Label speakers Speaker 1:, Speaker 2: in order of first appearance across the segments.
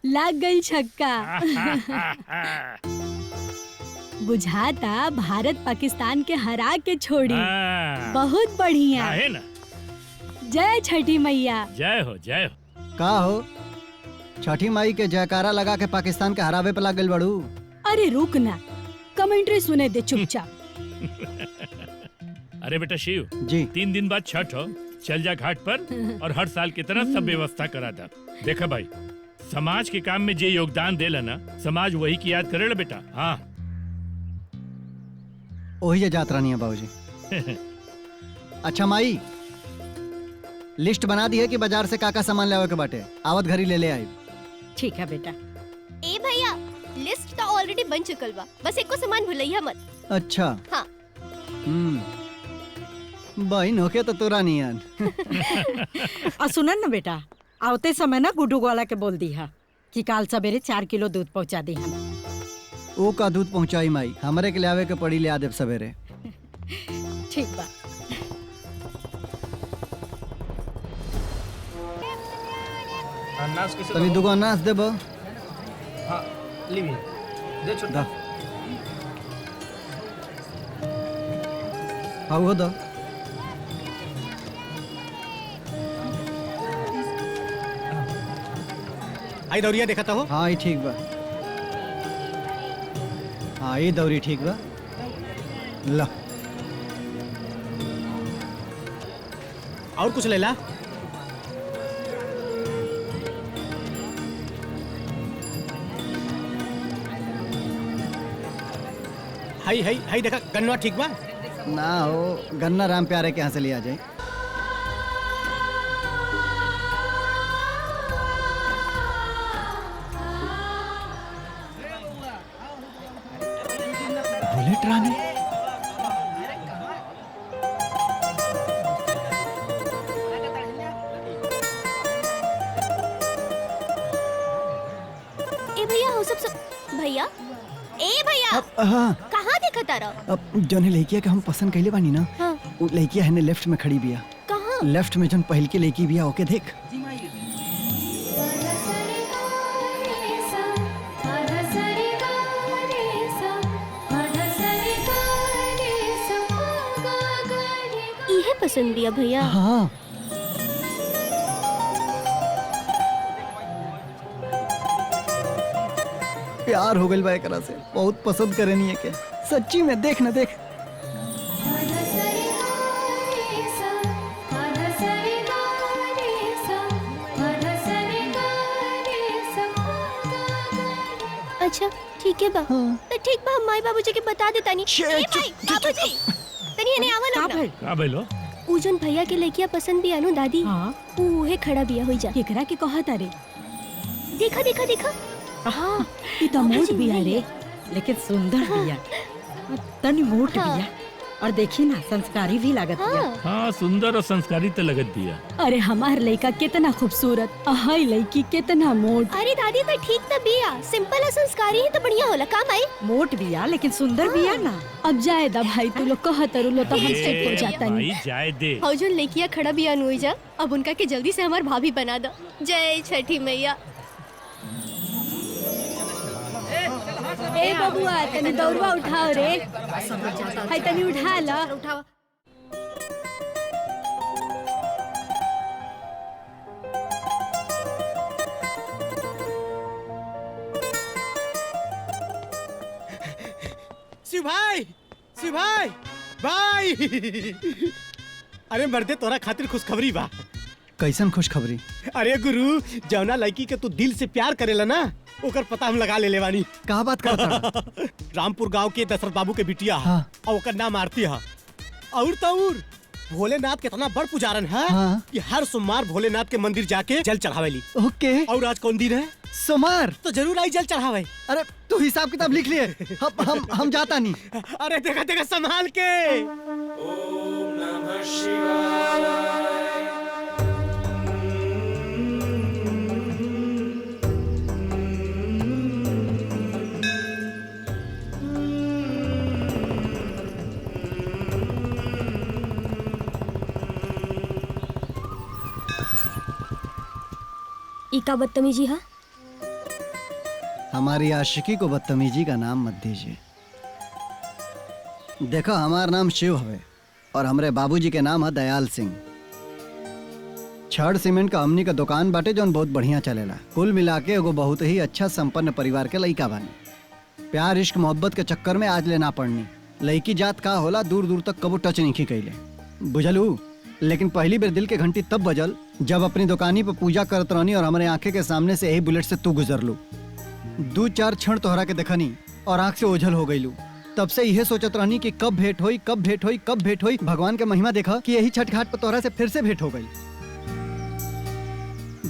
Speaker 1: लग गई छक्का। बुझाता भारत पाकिस्तान के हरा के छोड़ी। बहुत बढ़िया
Speaker 2: है ना।
Speaker 1: जय छठी मैया।
Speaker 2: जय हो जय हो।
Speaker 3: का हो छठी माई के जयकारा लगा के पाकिस्तान के हरावे पे लग गइल बड़ू।
Speaker 1: अरे रुक ना, कमेंट्री सुने दे चुपचाप।
Speaker 2: अरे बेटा शिव
Speaker 3: जी
Speaker 2: 3 दिन बाद छठ हो, चल जा घाट पर और हर साल की तरह सब व्यवस्था करा था। देखा भाई, समाज के काम में जे योगदान देला ना, समाज वही की याद करेला बेटा। हाँ
Speaker 3: वही जात रानी है बाबूजी। अच्छा माई, लिस्ट बना दी है कि बाजार से काका सामान ले आवे के बाटे, आवत घरी ले ले आई।
Speaker 4: ठीक है बेटा।
Speaker 5: ए भैया, लिस्ट तो ऑलरेडी बन चुकल बा, बस एको सामान भुलैया मत।
Speaker 3: अच्छा
Speaker 5: हाँ।
Speaker 3: बहन होके तो तोरा नियन।
Speaker 4: सुनन ना बेटा, आवते समय ना गुड्डू वाला के बोल दी है कि काल सवेरे 4 किलो दूध पहुंचा दी हम।
Speaker 3: ओ का दूध पहुंचाई माई, हमरे के ले आवे के पड़ी, ले आ देब सवेरे।
Speaker 4: ठीक बा।
Speaker 3: तनी दुगो अनाज देबो।
Speaker 6: हाँ लीवी दे छोटा।
Speaker 3: हाँ वो दो।
Speaker 6: आई दौरिया देखा था हो।
Speaker 3: हाँ ये ठीक बा। हाँ ये दौरी ठीक बा। ला
Speaker 6: और कुछ ले ला। हाई हाई हाई देखा गन्ना ठीक बा
Speaker 3: ना हो, गन्ना राम प्यारे के यहाँ से लिया जाए। बुलेट रानी
Speaker 5: ए भैया हो सब भैया। ए भैया
Speaker 3: हाँ
Speaker 5: कहाँ देखा तारा?
Speaker 3: अब जौन लड़किया के हम पसंद कइले बानी ना,
Speaker 5: हाँ।
Speaker 3: वो लड़किया है ने लेफ्ट में खड़ी बिया।
Speaker 5: कहाँ?
Speaker 3: लेफ्ट में जौन पहल के लड़की बिया, ओके देख।
Speaker 5: इहे पसंद दिया भैया।
Speaker 3: हाँ प्यार हो गइल बा एकरा से, बहुत पसंद करेनी है के। सच्ची में देख ना देख।
Speaker 5: अच्छा ठीक है बा।
Speaker 3: हाँ।
Speaker 5: तो ठीक बा, हम माई बाबूजी के बता देता नहीं।
Speaker 3: छे,
Speaker 5: ए भाई बाबूजी, तनी इन्हें आवा
Speaker 4: का
Speaker 5: ना।
Speaker 4: भाई?
Speaker 2: का भइलो?
Speaker 5: उ जन भैया के लड़किया पसंद भी आनु दादी।
Speaker 4: हाँ।
Speaker 5: उहे खड़ा बिया होई जा।
Speaker 1: केकरा के कहा तारे?
Speaker 5: देखा देखा देखा।
Speaker 4: हाँ
Speaker 1: ई तो मोट बिया रे।
Speaker 4: लेकिन सुंदर बिया, तनी मोट
Speaker 5: हाँ।
Speaker 4: बिया, और देखी ना संस्कारी भी लागत बिया।
Speaker 5: हाँ।
Speaker 2: हाँ सुंदर और संस्कारी तो लगत दिया।
Speaker 1: अरे हमार लड़का कितना खूबसूरत, अहाई लड़की कितना मोट।
Speaker 5: अरे दादी तो ठीक तो बिया, सिंपल और संस्कारी ही तो बढ़िया होला। काम आई।
Speaker 4: मोट बिया लेकिन सुंदर बिया ना।
Speaker 1: अब जाए दा भाई, तू लोग कहा तरू लो तो हम
Speaker 2: ए,
Speaker 1: सेट हो जाता नहीं।
Speaker 2: भाई जाए दे।
Speaker 5: और जो लड़किया खड़ा बिया नु जा, अब उनका के जल्दी से हमार भाभी बना दो। जय छठी मैया।
Speaker 1: ए बबुआ तनी दौड़वा उठाओ रे। हाय तनी उठा ला।
Speaker 6: शिव भाई, शिव भाई, भाई। अरे मर्दे तोरा खातिर खुशखबरी बा।
Speaker 3: कैसन खुशखबरी?
Speaker 6: अरे गुरु, जौना लड़की के तू दिल से प्यार करेला ना, ओकर पता हम लगा ले लेवानी।
Speaker 3: कहा बात करता?
Speaker 6: रामपुर गांव के दशरथ बाबू के बिटिया
Speaker 3: हाँ।
Speaker 6: और ओकर नाम आरती है। और तौर भोलेनाथ कितना बड़ पुजारन है
Speaker 3: हाँ।
Speaker 6: कि हर सोमवार भोलेनाथ के मंदिर जाके जल चढ़ावेली।
Speaker 3: ओके।
Speaker 6: और आज कौन दिन है?
Speaker 3: सोमवार।
Speaker 6: तो जरूर आई जल चढ़ावे।
Speaker 3: अरे तू हिसाब किताब लिख लिए। हम जाता नहीं।
Speaker 6: अरे देखा देखा संभाल के।
Speaker 5: ई का बदतमीजी है?
Speaker 3: हमारी आशिकी को बदतमीजी का नाम मत दीजिए। देखो हमारा नाम शिव हवे और हमरे बाबूजी के नाम है दयाल सिंह। छड़ सीमेंट का हमनी का दुकान बाटे जौन बहुत बढ़िया चलेला। कुल मिला के एगो बहुत ही अच्छा संपन्न परिवार के लइका बानी। प्यार इश्क मोहब्बत के चक्कर में आज लेना पड़नी। लइकी जात का होला दूर दूर तक कबो टच नहीं कैले, बुझलू। लेकिन पहली बार दिल के घंटी तब बजल जब अपनी दुकानी पर पूजा करत रहनी और हमारे आंखें के सामने से यही बुलेट से तू गुजरलू। 2-4 क्षण तोहरा के देखनी और आंख से ओझल हो गईलू। तब से यही सोचत रहनी कि कब भेंट होई, कब भेंट होई, कब भेंट होई। भगवान के महिमा देखा कि यही छठ घाट पर तोहरा से फिर से भेंट हो गई।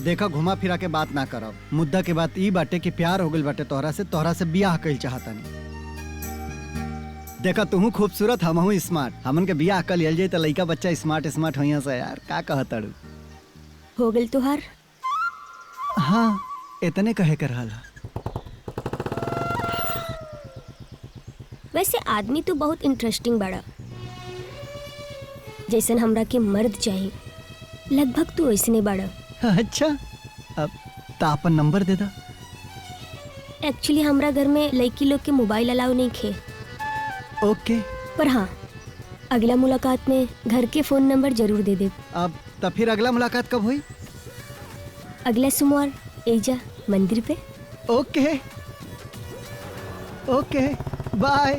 Speaker 3: देखा घुमा फिरा के बात ना करब। मुद्दा के बात ई बाटे कि प्यार हो गइल बाटे तोहरा से बियाह कइल चाहतानी। देखा तू खूबसूरत, हमहू स्मार्ट। हमन के बियाह कर लियल जाई त लइका बच्चा स्मार्ट होइया से यार का कहतड़ू।
Speaker 7: हो गइल तुहार?
Speaker 3: हाँ इतने कहे कर रहल।
Speaker 7: वैसे आदमी तो बहुत इंटरेस्टिंग बड़ा, जैसन हमरा के मर्द चाहिए लगभग तू वैसने बड़ा।
Speaker 3: अच्छा अब ता अपन नंबर दे दा।
Speaker 7: एक्चुअली हमरा घर में लड़की लोग के मोबाइल अलाउ नहीं खे।
Speaker 3: ओके।
Speaker 7: पर हाँ, अगला मुलाकात में घर के फोन नंबर जरूर दे दे।
Speaker 3: अब तब फिर अगला मुलाकात कब हुई?
Speaker 7: अगला सोमवार एजा मंदिर पे।
Speaker 3: ओके ओके बाय।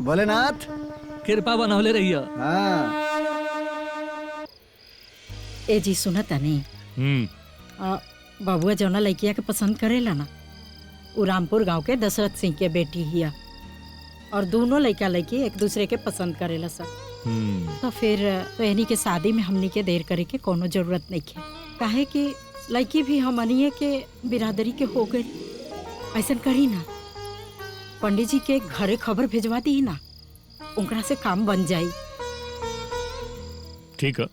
Speaker 3: भोलेनाथ
Speaker 8: कृपा बनौले रहिए।
Speaker 3: हाँ
Speaker 4: ए जी सुनता नहीं, बबुआ जौना लड़किया के पसंद करेला ना, उ रामपुर गांव के दशरथ सिंह के बेटी हिया और दोनों लड़का लड़की एक दूसरे के पसंद करेला सब। तो फिर तोहनी के शादी में हमनी के देर करे के कोनो जरूरत नहीं है। काहे कि लड़की भी हमनिए के बिरादरी के हो गई। ऐसा करी ना, पंडित जी के घरे खबर भेजवा दी ना, उनकरा से काम बन जाई।
Speaker 2: ठीक है।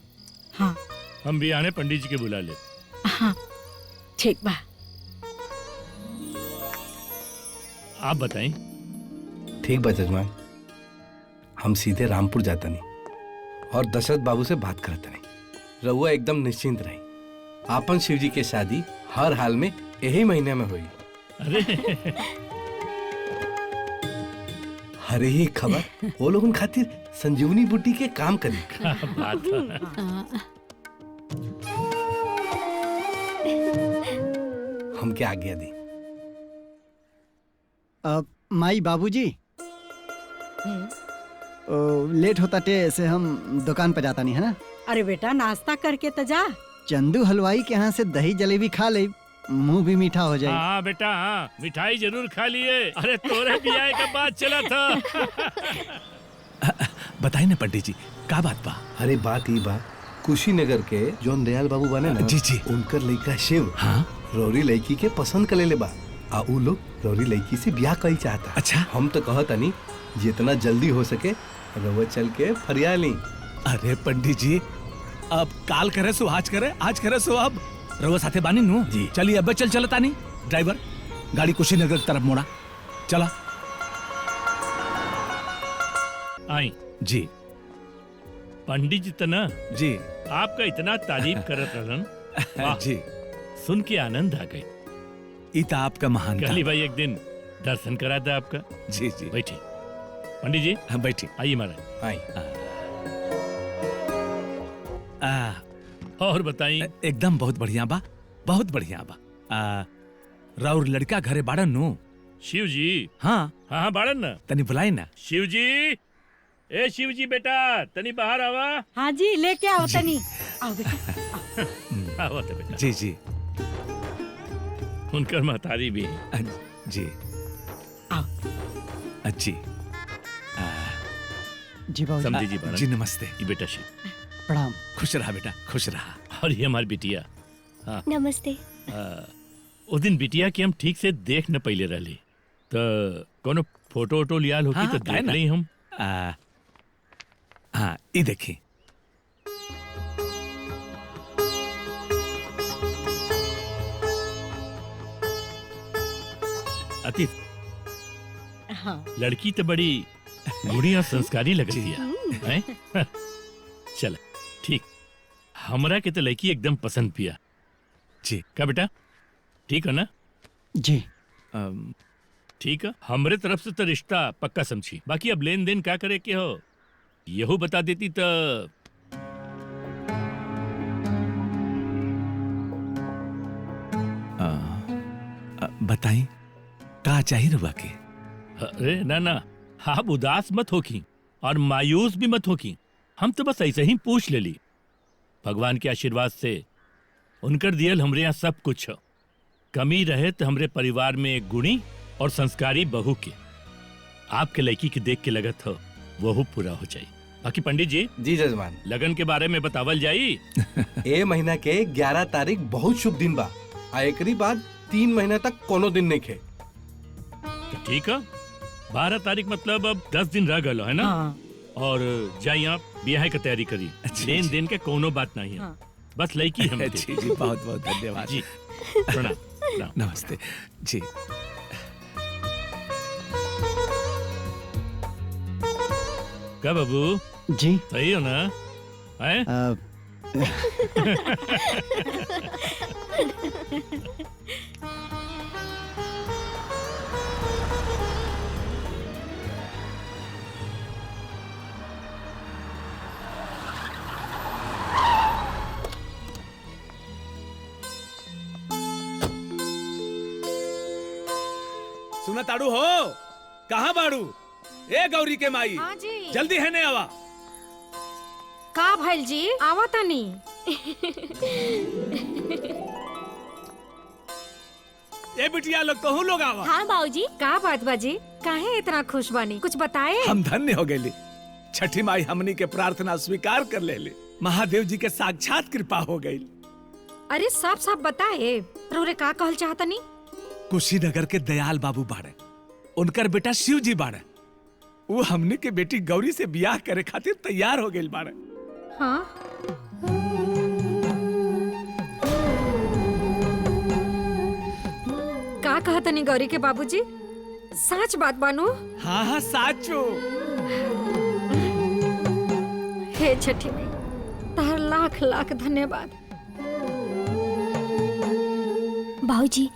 Speaker 4: हाँ
Speaker 2: हम भी आने पंडित जी के बुला ले।
Speaker 4: हाँ ठीक बा।
Speaker 2: आप बताएं।
Speaker 9: ठीक बा जजमान, हम सीधे रामपुर जाता नहीं और दशरथ बाबू से बात करता नहीं। रहुआ एकदम निश्चिंत रही। आपन शिव जी के शादी हर हाल में यही महीने में हुई। अरे ही खबर वो लोगन खातिर संजीवनी बूटी के काम करी।
Speaker 2: बात
Speaker 9: हमके आज्ञा दी।
Speaker 3: अब माई बाबूजी लेट होता टे से हम दुकान पे जाता नहीं है ना।
Speaker 4: अरे बेटा नाश्ता करके तो जा।
Speaker 3: चंदू हलवाई के यहाँ से दही जलेबी खा ले, मुंह भी मीठा हो जाए।
Speaker 2: हाँ बेटा हाँ, मिठाई जरूर खा लिए। अरे तोरे भी आए का बात चला था।
Speaker 8: बताइए ना पंडित जी का बात बा?
Speaker 9: अरे बात ही बा, कुशीनगर के जौन दयाल बाबू बने ना,
Speaker 8: जी जी,
Speaker 9: उनकर लड़का शिव
Speaker 8: हाँ
Speaker 9: रौरी लड़की के पसंद कर ले बा। आ उ लोग रौरी लड़की से ब्याह कई चाहता।
Speaker 8: अच्छा।
Speaker 9: हम तो कहता नहीं जितना जल्दी हो सके रउआ चल के फरिया ली।
Speaker 8: अरे पंडित जी अब काल करे सो आज करे, आज करे सो अब। रउआ साथे बानी नु
Speaker 9: जी।
Speaker 8: चलिए अब चल चलता नहीं। ड्राइवर गाड़ी कुशीनगर की तरफ मोड़ा। चला।
Speaker 2: आई
Speaker 8: जी
Speaker 2: पंडित जी तना
Speaker 8: जी
Speaker 2: आपका इतना तारीफ करत रहन,
Speaker 8: जी
Speaker 2: सुन के आनंद आ गई।
Speaker 8: इता आपका महान
Speaker 2: कहली भाई एक दिन दर्शन करा था आपका।
Speaker 8: जी जी
Speaker 2: बैठिए पंडित जी।
Speaker 8: हाँ बैठिए।
Speaker 2: आइए महाराज।
Speaker 9: आई
Speaker 2: और बताइए।
Speaker 8: एकदम बहुत बढ़िया बा, बहुत बढ़िया बा। राउर लड़का घरे बाड़न नु?
Speaker 2: शिव जी।
Speaker 8: हाँ
Speaker 2: हाँ हाँ बाड़न ना।
Speaker 8: तनी बुलाई ना।
Speaker 2: शिव जी, ए शिव जी बेटा तनी बाहर आवा।
Speaker 4: हाँ जी लेके आओ तनी। आओ बेटा।
Speaker 2: आओ तो बेटा।
Speaker 8: जी जी
Speaker 2: उनकर महतारी भी है।
Speaker 8: जी
Speaker 4: आओ।
Speaker 8: जी
Speaker 3: जी बाबूजी।
Speaker 2: समझी जी बाड़न।
Speaker 8: जी नमस्ते।
Speaker 2: ये बेटा शिव
Speaker 3: प्रणाम।
Speaker 8: खुश रहा बेटा, खुश रहा।
Speaker 2: और ये हमारी बिटिया। हाँ
Speaker 7: नमस्ते।
Speaker 2: उस दिन बिटिया के हम ठीक से देख न पहले रहली, तो कोनो फोटो वोटो लियाल होगी
Speaker 8: हाँ,
Speaker 2: तो
Speaker 8: काहे
Speaker 2: देख
Speaker 8: ना।
Speaker 2: ली हम।
Speaker 8: हाँ ये देखिए।
Speaker 2: अति
Speaker 4: हाँ
Speaker 2: लड़की तो बड़ी गुणी और संस्कारी लग रही है। हैं? चल ठीक, हमरा के तो लड़की एकदम पसंद पिया।
Speaker 8: जी
Speaker 2: का बेटा? ठीक है ना?
Speaker 3: जी
Speaker 2: ठीक है, हमरे तरफ से तो रिश्ता पक्का समझी। बाकी अब लेन देन क्या करे के हो यहू बता देती तो।
Speaker 8: बताई का चाहिए रुआ के?
Speaker 2: अरे ना ना, आप उदास मत होकी और मायूस भी मत होकी। हम तो बस ऐसे ही पूछ ले ली। भगवान के आशीर्वाद से उनकर दियल हमरे यहाँ सब कुछ हो। कमी रहे तो हमरे परिवार में एक गुणी और संस्कारी बहू के आपके लड़की के देख के लगत हो वह पूरा हो जाए। बाकी पंडित जी।
Speaker 9: जी जजमान।
Speaker 2: लगन के बारे में बतावल जाई।
Speaker 9: ए महीना के 11 तारीख बहुत शुभ दिन बा। एकरी बाद 3 महीना तक कोनो दिन नहीं खे।
Speaker 2: तो ठीक है, 12 तारीख मतलब अब 10 दिन रह गलो है ना?
Speaker 4: हाँ।
Speaker 2: और जाइए आप ब्याह की तैयारी करी। लेन देन के कोनो बात नहीं है।
Speaker 4: हाँ।
Speaker 2: बस लड़की हम
Speaker 8: जी जी बहुत बहुत धन्यवाद
Speaker 2: जी। प्रणाम।
Speaker 8: नमस्ते जी।
Speaker 2: क्या बाबू
Speaker 3: जी
Speaker 2: सही हो ना? है?
Speaker 8: सुना ताड़ू हो? कहाँ बाड़ू? ए गौरी के माई।
Speaker 4: हाँ जी।
Speaker 8: जल्दी है ने आवा।
Speaker 4: का भैल जी आवा तनी।
Speaker 8: ए बिटिया लोग तो लोग आवा।
Speaker 5: हाँ बाबूजी।
Speaker 4: का बात बाजी काहे इतना खुश बानी? कुछ बताए?
Speaker 8: हम धन्य हो गए। छठी माई हमनी के प्रार्थना स्वीकार कर ले। महादेव जी के साक्षात कृपा हो गई।
Speaker 4: अरे साफ साफ बताए रोरे का कहल चाहतनी?
Speaker 8: कुशीनगर के दयाल बाबू बाड़े, उनकर बेटा शिव जी बाड़े। वो हमने के बेटी गौरी से ब्याह करे खातिर तैयार हो गई बाड़े।
Speaker 4: हाँ। का कहतनी गौरी के बाबूजी? सच बात बानू?
Speaker 8: हाँ हाँ साचो।
Speaker 4: हे छठी माई तार लाख लाख धन्यवाद।
Speaker 7: बाबूजी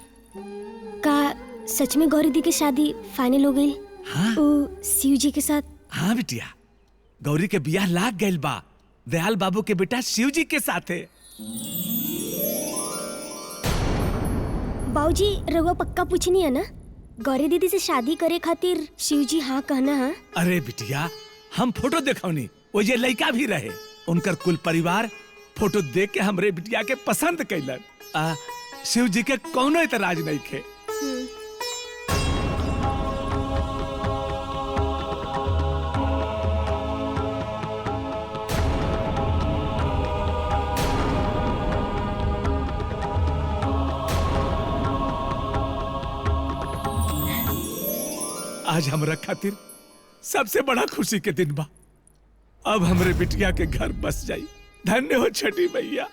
Speaker 7: का सच में गौरी दी की शादी फाइनल हो गई?
Speaker 8: हाँ?
Speaker 7: शिव जी के साथ?
Speaker 8: हाँ बिटिया, गौरी के ब्याह लाग गइल बा दयाल बाबू के बेटा शिव जी के साथे।
Speaker 7: बाबूजी रघुआ पक्का पूछनी है ना गौरी दीदी से शादी करे खातिर शिव जी हाँ कहना है?
Speaker 8: अरे बिटिया हम फोटो देखौनी, वो ये लड़का भी रहे। उनकर कुल परिवार फोटो देख के हमरे बिटिया के पसंद कैलन। शिव जी के कौनो इतराज नहीं खे। आज हमरा खातिर सबसे बड़ा खुशी के दिन बा। अब हमरे बिटिया के घर बस जाई। धन्य हो छठी मैया।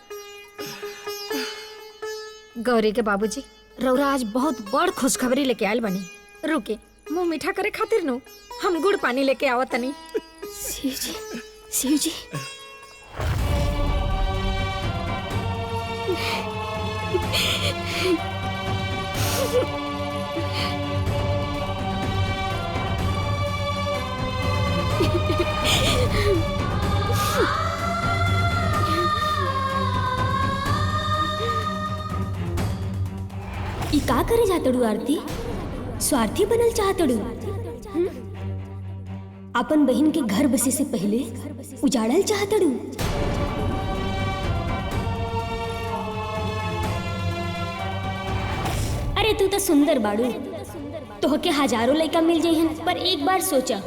Speaker 4: गौरी के बाबूजी रौरा आज बहुत बड़ खुशखबरी लेके आयल बनी। रुके मुंह मीठा करे खातिर नु हम गुड़ पानी लेके आवत तनी।
Speaker 7: शिव जी, शिव जी। ई का करे जातड़ू आरती? स्वार्थी बनल चाहतड़ू? अपन बहन के घर बसे से पहले उजाड़ल चाहतड़ू? अरे तू तो सुंदर बाड़ू, तोहके हजारों लड़का मिल जाइहन, पर एक बार सोचा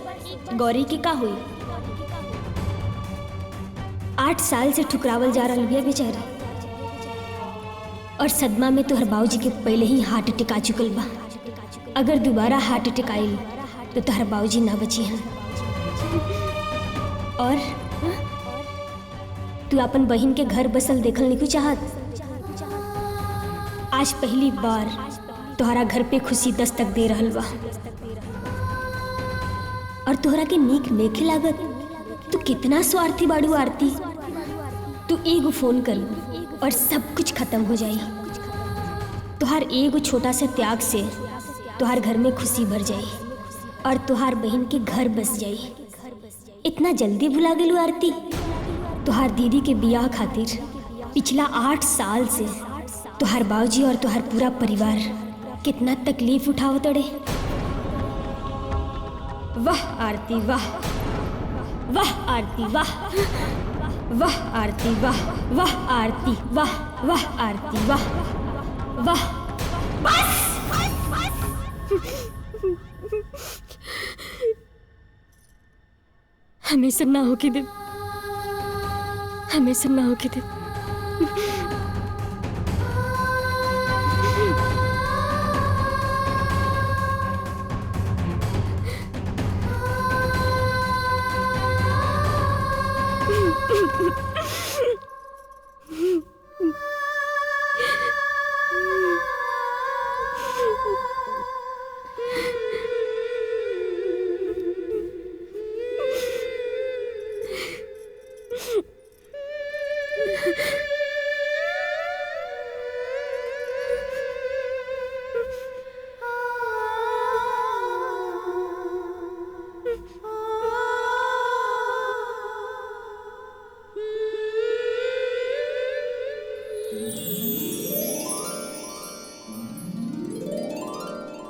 Speaker 7: गौरी के का हुई? 8 साल से ठुकरावल जा रहा बिया बेचारी, और सदमा में तोहर बाबूजी के पहले ही हार्ट अटैक आ चुकल बा। अगर दोबारा हार्ट अटैक आइल तो तोहर बाबूजी ना बची हैं। और तू अपन बहन के घर बसल देखल नहीं चाहत? आज पहली बार तोहरा घर पे खुशी दस्तक दे रहल बा, और तोहरा के नीक नेखे लागत? तू कितना स्वार्थी बाड़ू आरती। तू एगो फोन कर और सब कुछ खत्म हो जाई। तुहार एगो छोटा सा त्याग से तुहार घर में खुशी भर जाई और तुहार बहन के घर बस जाई। इतना जल्दी भुला गेलू आरती? तुहार दीदी के बियाह खातिर पिछला 8 साल से तुहार बाबूजी और तुहार पूरा परिवार कितना तकलीफ उठावत अड़े। वाह आरती वाह, वाह आरती वाह, वाह आरती वाह, वाह आरती वाह, वाह आरती वाह, वाह। बस हमेशा ना होके दे, हमेशा ना होके दे।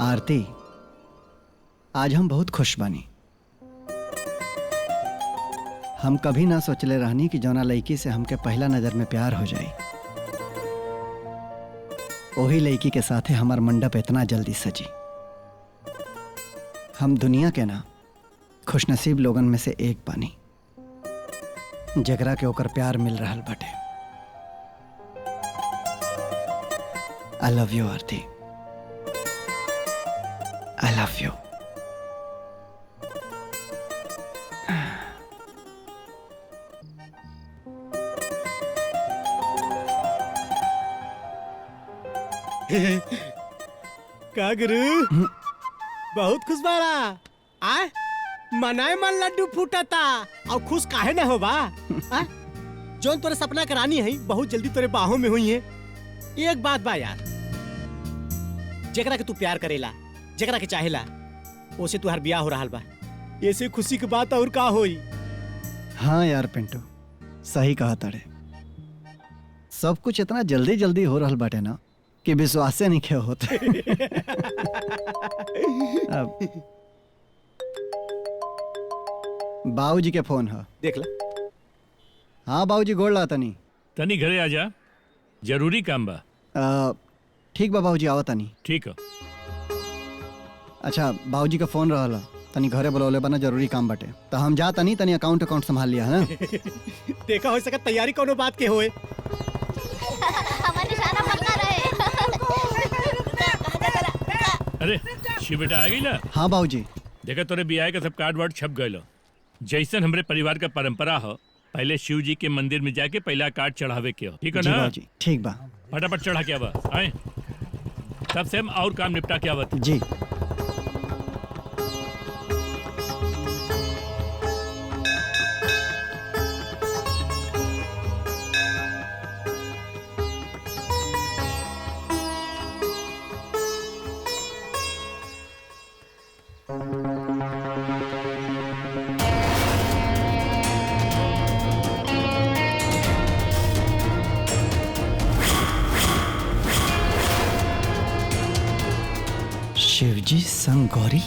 Speaker 3: आरती, आज हम बहुत खुश बानी। हम कभी ना सोचले रहनी कि जौना लड़की से हमके पहला नजर में प्यार हो जाए, वही लड़की के साथे हमार मंडप इतना जल्दी सजी। हम दुनिया के ना खुशनसीब लोगन में से एक बानी जगरा के ओकर प्यार मिल रहल बाटे। I love you Aarti, I love you.
Speaker 6: का गुरु बहुत खुश बाड़ा आय मनाए मन लड्डू फूटता और खुश काहे ना हो बा जोन तोरे सपना के रानी है बहुत जल्दी तोरे बाहों में हुई है। एक बात बा यार, जेकरा के तू प्यार करेला, जेकरा के चाहेला, ओसे तुहार ब्याह हो रहा बा। ऐसे खुशी की बात और का होई।
Speaker 3: हाँ यार पिंटू, सही कहा तारे। सब कुछ इतना जल्दी जल्दी हो रहल बाटे ना कि विश्वास से नहीं खे होते। बाबूजी के फोन है,
Speaker 6: देख ला।
Speaker 3: हाँ बाबूजी गोड़ ला तनी।
Speaker 2: तनी घरे आ जा, जरूरी काम बा।
Speaker 3: ठीक बा बाबूजी, आवा तनी।
Speaker 2: ठीक है।
Speaker 3: अच्छा बाबूजी का फोन रहला, तनी घरे बुलौले बना, जरूरी काम बाटे। तो हम जा तनी, तनी अकाउंट संभाल लिया है ना।
Speaker 6: देखा हो सका तैयारी कोनो बात के होए।
Speaker 5: हमारा निशाना पक्का रहे।
Speaker 2: अरे शिव बेटा आ गई ना?
Speaker 3: हाँ बाबूजी।
Speaker 2: देखा तोरे बियाह का सब कार्ड वार्ड छप गए। जैसन हमरे परिवार का परंपरा हो, पहले शिव जी के मंदिर में जाके पहला कार्ड चढ़ावे के हो, ठीक है
Speaker 3: जी
Speaker 2: ना?
Speaker 3: बाबूजी ठीक बा।
Speaker 2: फटाफट चढ़ा के आवा, आए तब से हम और काम निपटा के आवत
Speaker 3: जी। शिवजी संग गौरी।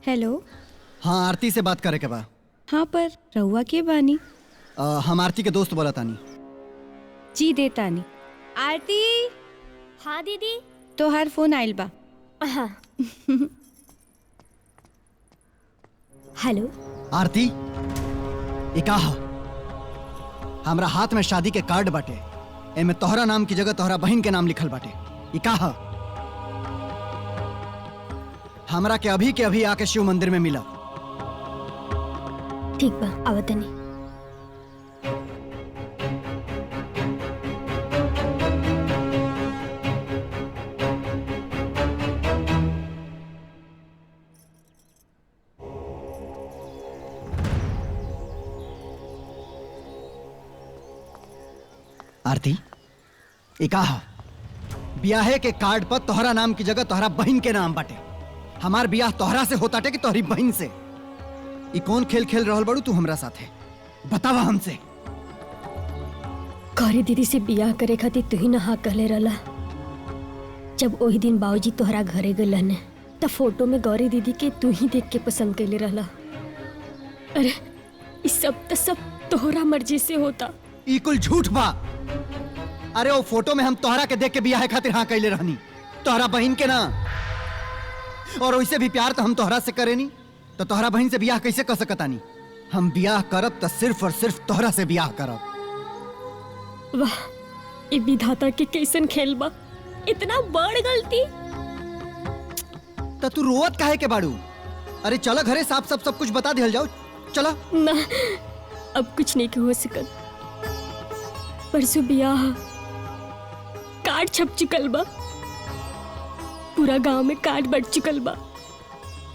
Speaker 10: हेलो।
Speaker 3: हाँ आरती से बात करे के बा।
Speaker 10: हाँ पर रहुआ के बानी?
Speaker 3: हम आरती के दोस्त बोला तानी।
Speaker 10: जी देतानी। आरती।
Speaker 7: हाँ दीदी।
Speaker 10: तो हर फोन आइल बा।
Speaker 7: हाँ। हेलो
Speaker 3: आरती, ये का हो? हमरा हाथ में शादी के कार्ड बाटे एमे तोहरा नाम की जगह तोहरा बहन के नाम लिखल बाटे। ई का ह? हमरा के अभी आके शिव मंदिर में मिला।
Speaker 7: ठीक बा, आवतनी।
Speaker 3: आरती, ई का ह? ब्याहे के कार्ड पर तोहरा नाम की जगह तोहरा बहन के नाम बाटे। हमार ब्याह तोहरा से होता टे कि तोहरी बहन से? ई कौन खेल खेल रहल बड़ू तू हमरा साथे? बतावा हमसे।
Speaker 7: गौरी दीदी से बियाह करे खातिर तू ही ना हाँ कहले रहला। जब वही दिन बाबूजी तोहरा घरे गलन तब फोटो में गौरी दीदी के तू ही देख के पसंद कैले रहला। अरे ई सब तोहरा मर्जी से होता।
Speaker 3: ई कुल झूठ बा। अरे वो फोटो में हम तोहरा के देख के बियाह खातिर हाँ कैले रहनी, तोहरा बहन के ना। और वैसे भी प्यार तो हम तोहरा से करेनी, तो तोहरा बहन से बियाह कैसे कर सकतानी? हम बियाह करब तो सिर्फ और सिर्फ तोहरा से बियाह करब।
Speaker 7: वाह, ये विधाता के कैसन खेल बा। इतना बड़ गलती।
Speaker 3: तो तू रोवत काहे के बाड़ू? अरे चलो घरे साफ सब कुछ बता दिया जाओ। चलो
Speaker 7: ना, अब कुछ नहीं हो सकत। परसों बियाह कार्ड छप चुकल बा, पूरा गांव में कार्ड बढ़ चुकल बा।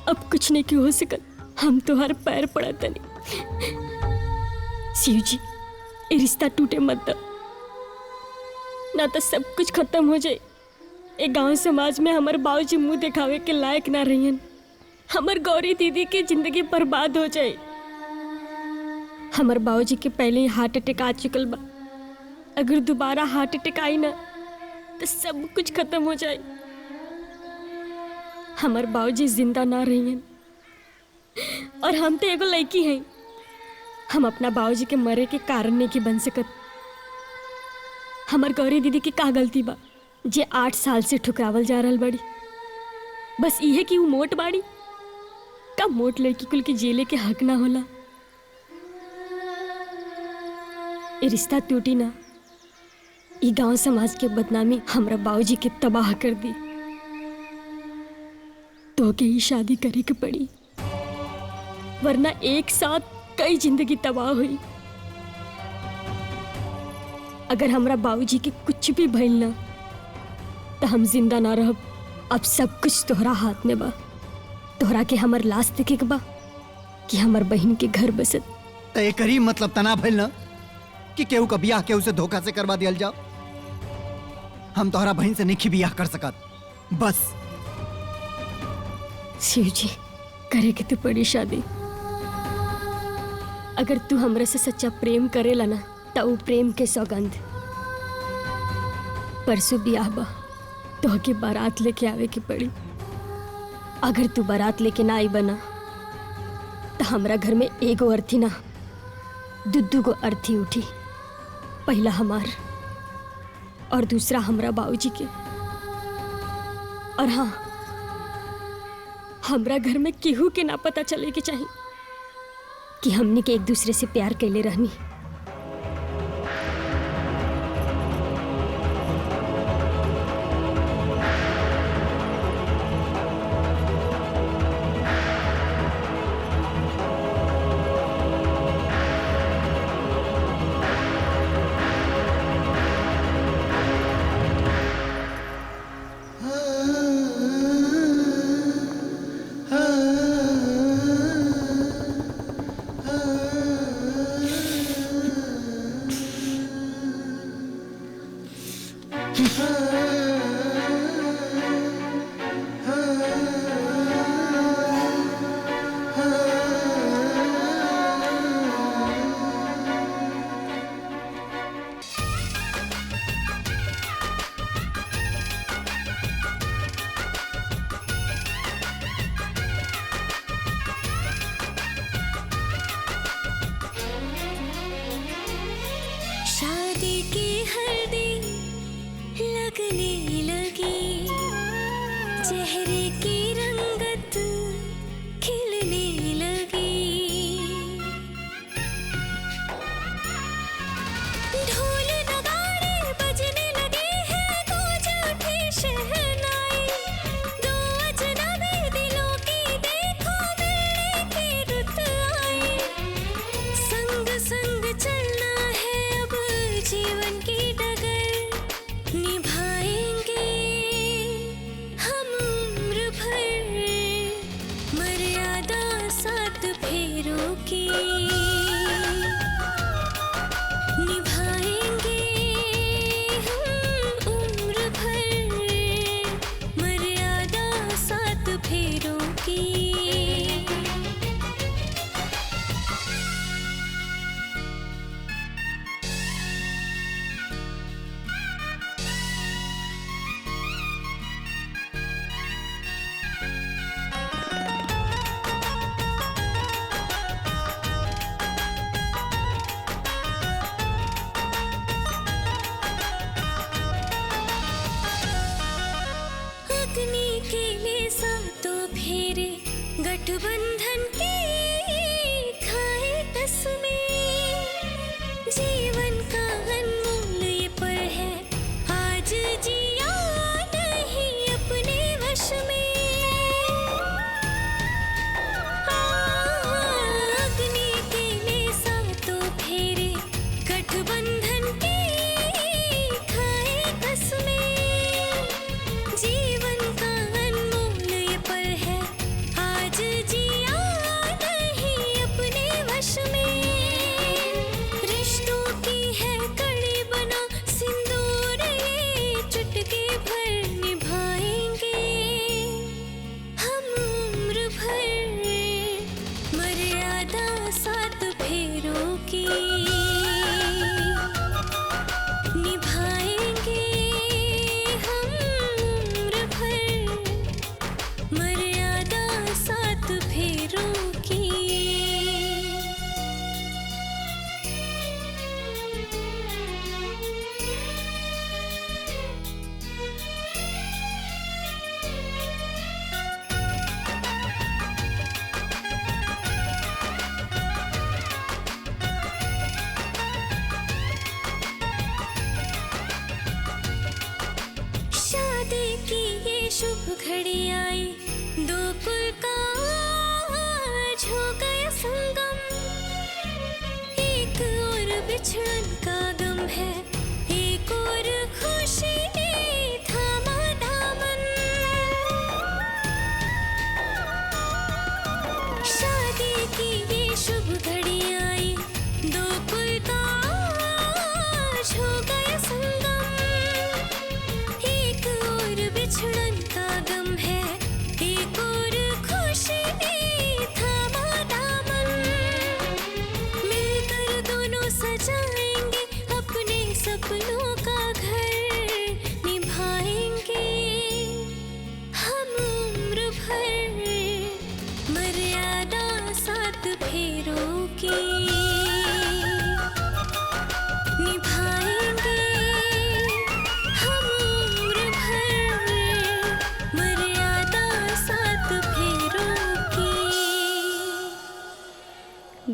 Speaker 7: अब कुछ नहीं हो सकत। हम तो हर पैर पड़ा तनी। शिव जी, ये रिश्ता टूटे मत दो, ना तो सब कुछ खत्म हो जाए। ए गांव समाज में हमारे बाबूजी मुंह दिखावे के लायक ना रहियन। हमार गौरी दीदी की जिंदगी बर्बाद हो जाए। हमारे बाबूजी के पहले ही हार्ट अटैक आ चुकल बा। अगर दोबारा हार्ट अटैक आई ना तो सब कुछ खत्म हो जाए। हमार बाबूजी जिंदा ना रहियन और हम तो एगो लड़की हैं। हम अपना बाबूजी के मरे के कारण नहीं की बन सकत। हमार गौरी दीदी की का गलती बा जे 8 साल से ठुकरावल जा रहल बड़ी? बस इहे कि वो मोट बाड़ी। का मोट लड़की कुल के जेले के हक ना होला? ये रिश्ता टूटी ना, ये गांव समाज के बदनामी हमरा बाबूजी के तबाह कर दी। तो के ही शादी करे के पड़ी, वरना एक साथ कई जिंदगी तबाह हुई। अगर हमरा बाबूजी के कुछ भी भइल ना तो हम जिंदा ना रहब। अब सब कुछ तोहरा हाथ में बा। तोहरा के हमर लाश देखे के बा कि हमर बहन के घर बसत।
Speaker 3: तो एक ही मतलब तना भइल ना कि केहू का बियाह केहू से धोखा से करवा दिया जाओ। हम तोहरा बहन से नहीं बियाह कर सकत। बस
Speaker 7: शिव जी, करे के तो पड़ी शादी। अगर तू हमरा से सच्चा प्रेम करेला ना तो वो प्रेम के सौगंध। परसों बियाह बा, तो के बारात लेके आवे के पड़ी। अगर तू बारात लेके ना आई बना तो हमरा घर में एगो अर्थी ना दू गो अर्थी उठी। पहला हमार और दूसरा हमरा बाबूजी के। और हाँ, हमरा घर में केहू के ना पता चले के चाहिए कि हमने के एक दूसरे से प्यार कैले रहनी।
Speaker 11: शादी की हल्दी लगने लगी, चेहरे की रंगत खिलने लगी। ढोल नगाड़े बज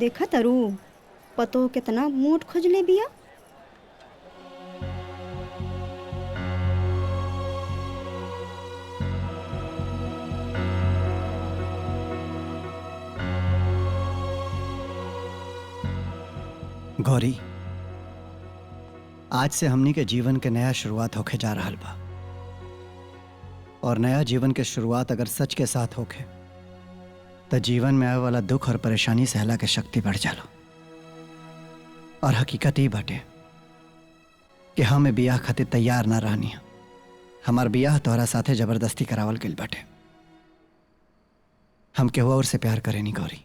Speaker 12: देखा तरु पतो कितना मोट खोजले बिया।
Speaker 3: गौरी, आज से हमनी के जीवन के नया शुरुआत होके जा रहल बा, और नया जीवन के शुरुआत अगर सच के साथ होके तो जीवन में आए वाला दुख और परेशानी सहला के शक्ति बढ़ जाला। और हकीकत ही बाटे कि हमें बियाह खातिर तैयार ना रहनी है। हमार बियाह तोहरा साथे जबरदस्ती करावल गइल बाटे। हम केहू और से प्यार करे नहीं गौरी।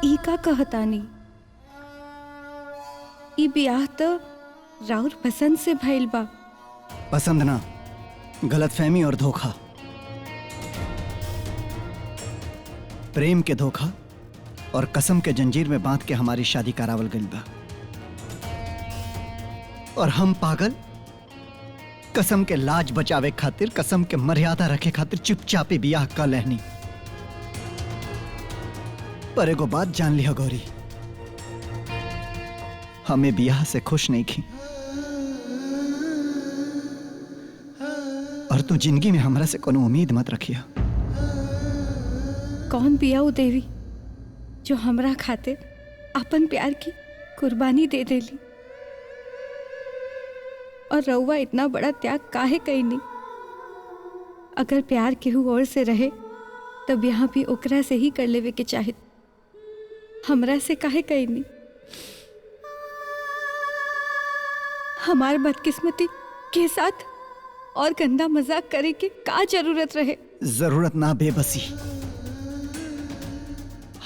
Speaker 10: ई का कहतानी, ई ब्याह तो राउर पसंद से भइल बा।
Speaker 3: पसंद ना, गलतफहमी और धोखा। प्रेम के धोखा और कसम के जंजीर में बांध के हमारी शादी करावल गइल बा। और हम पागल कसम के लाज बचावे खातिर, कसम के मर्यादा रखे खातिर चुपचाप ही बियाह कर लेहनी। पर एगो बात जान लिया गौरी, हमें बियाह से खुश नहीं की। और तू जिंदगी में हमरा से कोनो उम्मीद मत रखिया।
Speaker 10: कौन बिया वो देवी जो हमरा खातिर अपन प्यार की कुर्बानी दे देली। और रउआ इतना बड़ा त्याग काहे कईनी। अगर प्यार केहू और से रहे तब यहाँ भी ओकरा से ही कर लेवे के चाहे, हमरा से काहे कईनी। हमार बदकिस्मती के साथ और गंदा मजाक करे के का जरूरत रहे।
Speaker 3: जरूरत ना, बेबसी।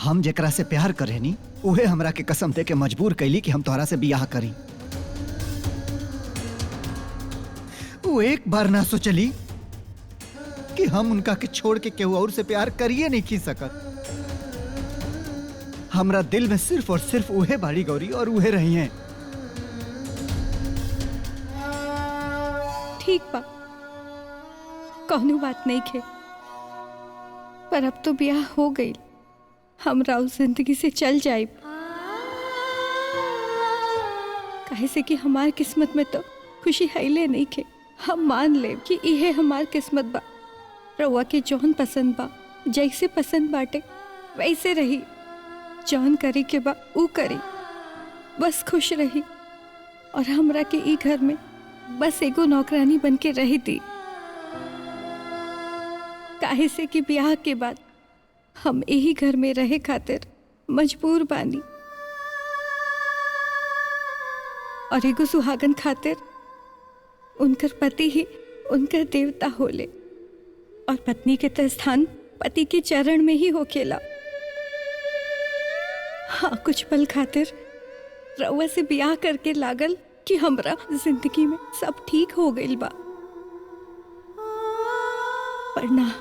Speaker 3: हम जेकरा से प्यार करे नी उहे हमरा के कसम दे के मजबूर कैली कि हम तोहरा से बियाह करी। वो एक बार ना सोचली कि हम उनका के छोड़ के केहू और से प्यार करिए नहीं की सकत। हमरा दिल में सिर्फ और सिर्फ उहे बाड़ी गौरी, और उहे रही हैं।
Speaker 10: ठीक बा, कौनो बात नहीं खे। पर अब तो ब्याह हो गई, हमरा उस जिंदगी से चल जाए। काहे से कि हमार किस्मत में तो खुशी हैले नहीं खे। हम मान ले कि इहे हमार किस्मत बा। रउआ के जौन पसंद बा, जैसे पसंद बाटे वैसे रही। जौन करी के बा ऊ करी, बस खुश रही। और हमरा के ई घर में बस एगो नौकरानी बन के रही थी। काहे से कि ब्याह के बाद हम यही घर में रहे खातिर मजबूर बानी। और एगो सुहागन खातिर उनकर पति ही उनकर देवता होले। और पत्नी के तो स्थान पति के चरण में ही होखेला। हाँ, कुछ पल खातिर रउआ से ब्याह करके लागल कि हमरा जिंदगी में सब ठीक हो गइल बा। पर ना,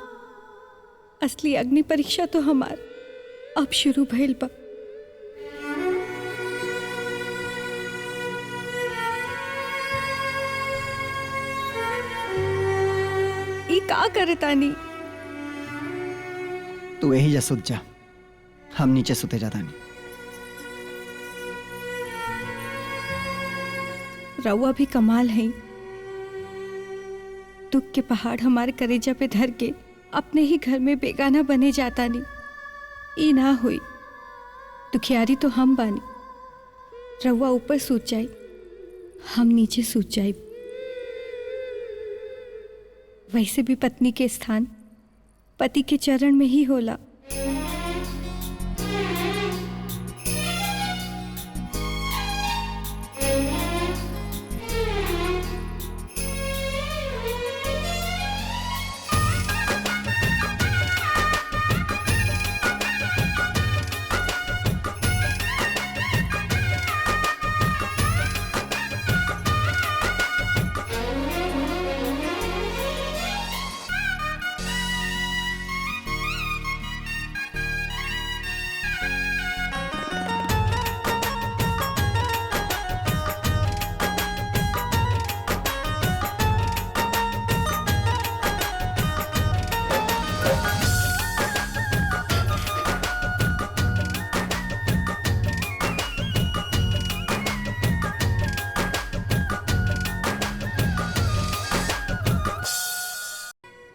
Speaker 10: असली अग्नि परीक्षा तो हमार अब शुरू भइल बा। ई का करे तानी?
Speaker 3: तू यही जा सुत जा, हम नीचे सुते जाता नहीं।
Speaker 10: रउआ भी कमाल है। दुख के पहाड़ हमारे कलेजा पे धर के अपने ही घर में बेगाना बने जाता नहीं। ई ना हुई, दुखियारी तो हम बानी। रउआ ऊपर सूत जाए, हम नीचे सूत जाए। वैसे भी पत्नी के स्थान पति के चरण में ही होला।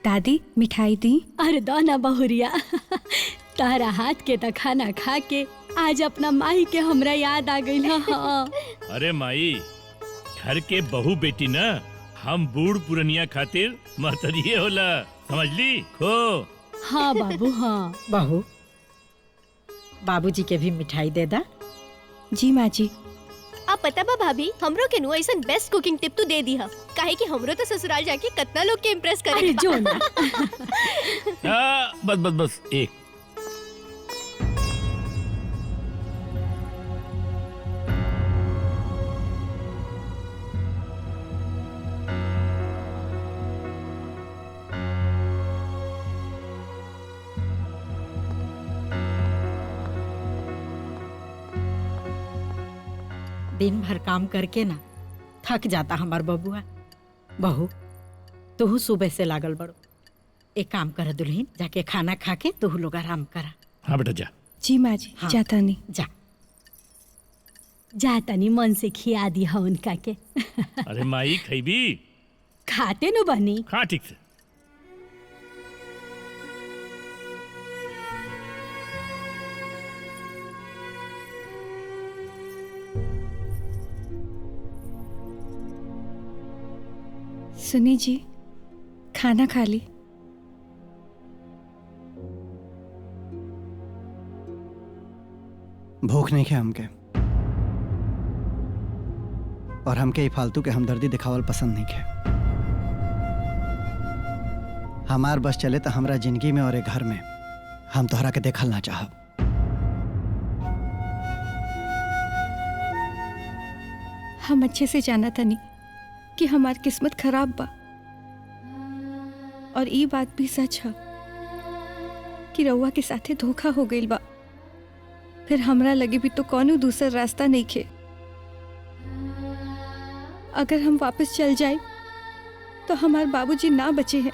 Speaker 10: दादी मिठाई दी।
Speaker 1: अरे दो ना बहुरिया। तारा हाथ के त खाना खा के आज अपना माई के हमरा याद आ गई। हाँ।
Speaker 2: अरे माई, घर के बहू बेटी ना, हम बूढ़ पुरनिया खातिर महतरिये होला, समझ ली खो।
Speaker 1: हाँ बाबू हाँ।
Speaker 4: बहू, बाबूजी के भी मिठाई दे दा।
Speaker 10: जी माँ जी।
Speaker 5: आप पता बा भाभी, हमरो के नु ऐसा बेस्ट कुकिंग टिप तो दे दी हा, काहे कि हमरो तो ससुराल जाके कितना लोग के इम्प्रेस करे।
Speaker 1: अरे जो ना।
Speaker 2: बस बस बस एक।
Speaker 4: दिन भर काम करके ना थक जाता हमार बबुआ। बहू, तू सुबह से लागल बड़ो, एक काम कर दुल्हन, जाके खाना खा के तू लोग आराम करा।
Speaker 2: हाँ बेटा जा।
Speaker 10: जी माँ जी।
Speaker 4: हाँ।
Speaker 10: जाता नहीं।
Speaker 4: जा
Speaker 1: जाता नहीं, मन से खिया दी हा उनका के।
Speaker 2: अरे माई खैबी?
Speaker 1: खाते नु बनी।
Speaker 2: खा ठीक से।
Speaker 10: सुनी जी, खाना खा ली।
Speaker 3: भूख नहीं खे हमके, और हमके ही फालतू के हमदर्दी दिखावल पसंद नहीं खे। हमार बस चले तो हमरा जिंदगी में और एक घर में हम तोहरा के देखल ना चाहब।
Speaker 10: हम अच्छे से जाना तनी कि हमार किस्मत खराब बा, और ये बात भी सच है कि रउआ के साथे धोखा हो गइल बा। फिर हमरा लगे भी तो कौनो दूसरा रास्ता नहीं खे। अगर हम वापस चल जाए तो हमार बाबूजी ना बचे हैं।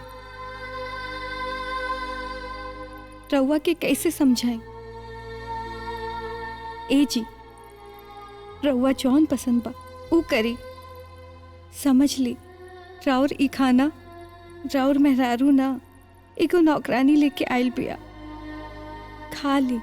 Speaker 10: रउआ के कैसे समझाएं? ए जी, रउआ जौन पसंद बा ऊ करी। समझ ली, राउर ई खाना राउर मेहरारू ना, एगो नौकरानी लेके आयल बिया, खा ली।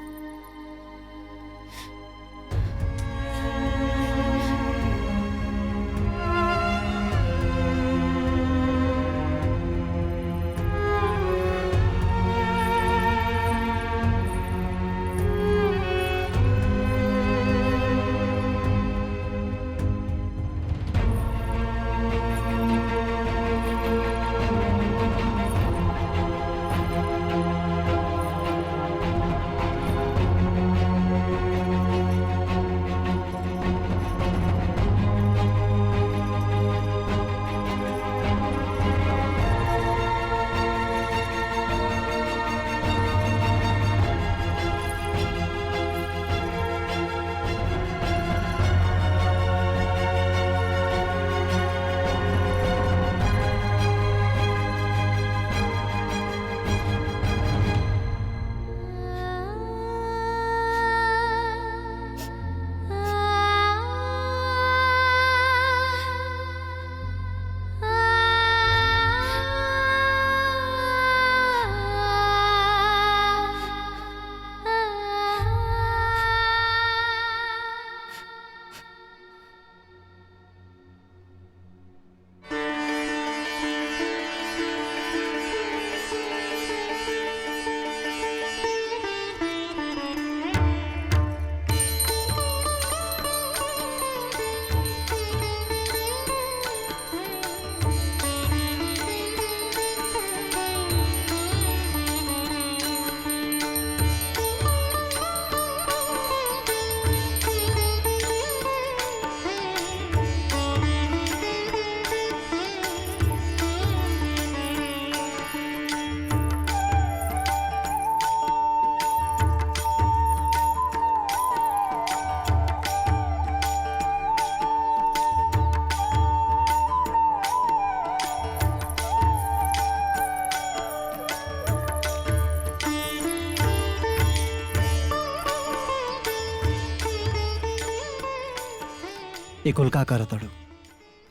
Speaker 3: इकुल का कर तड़ो,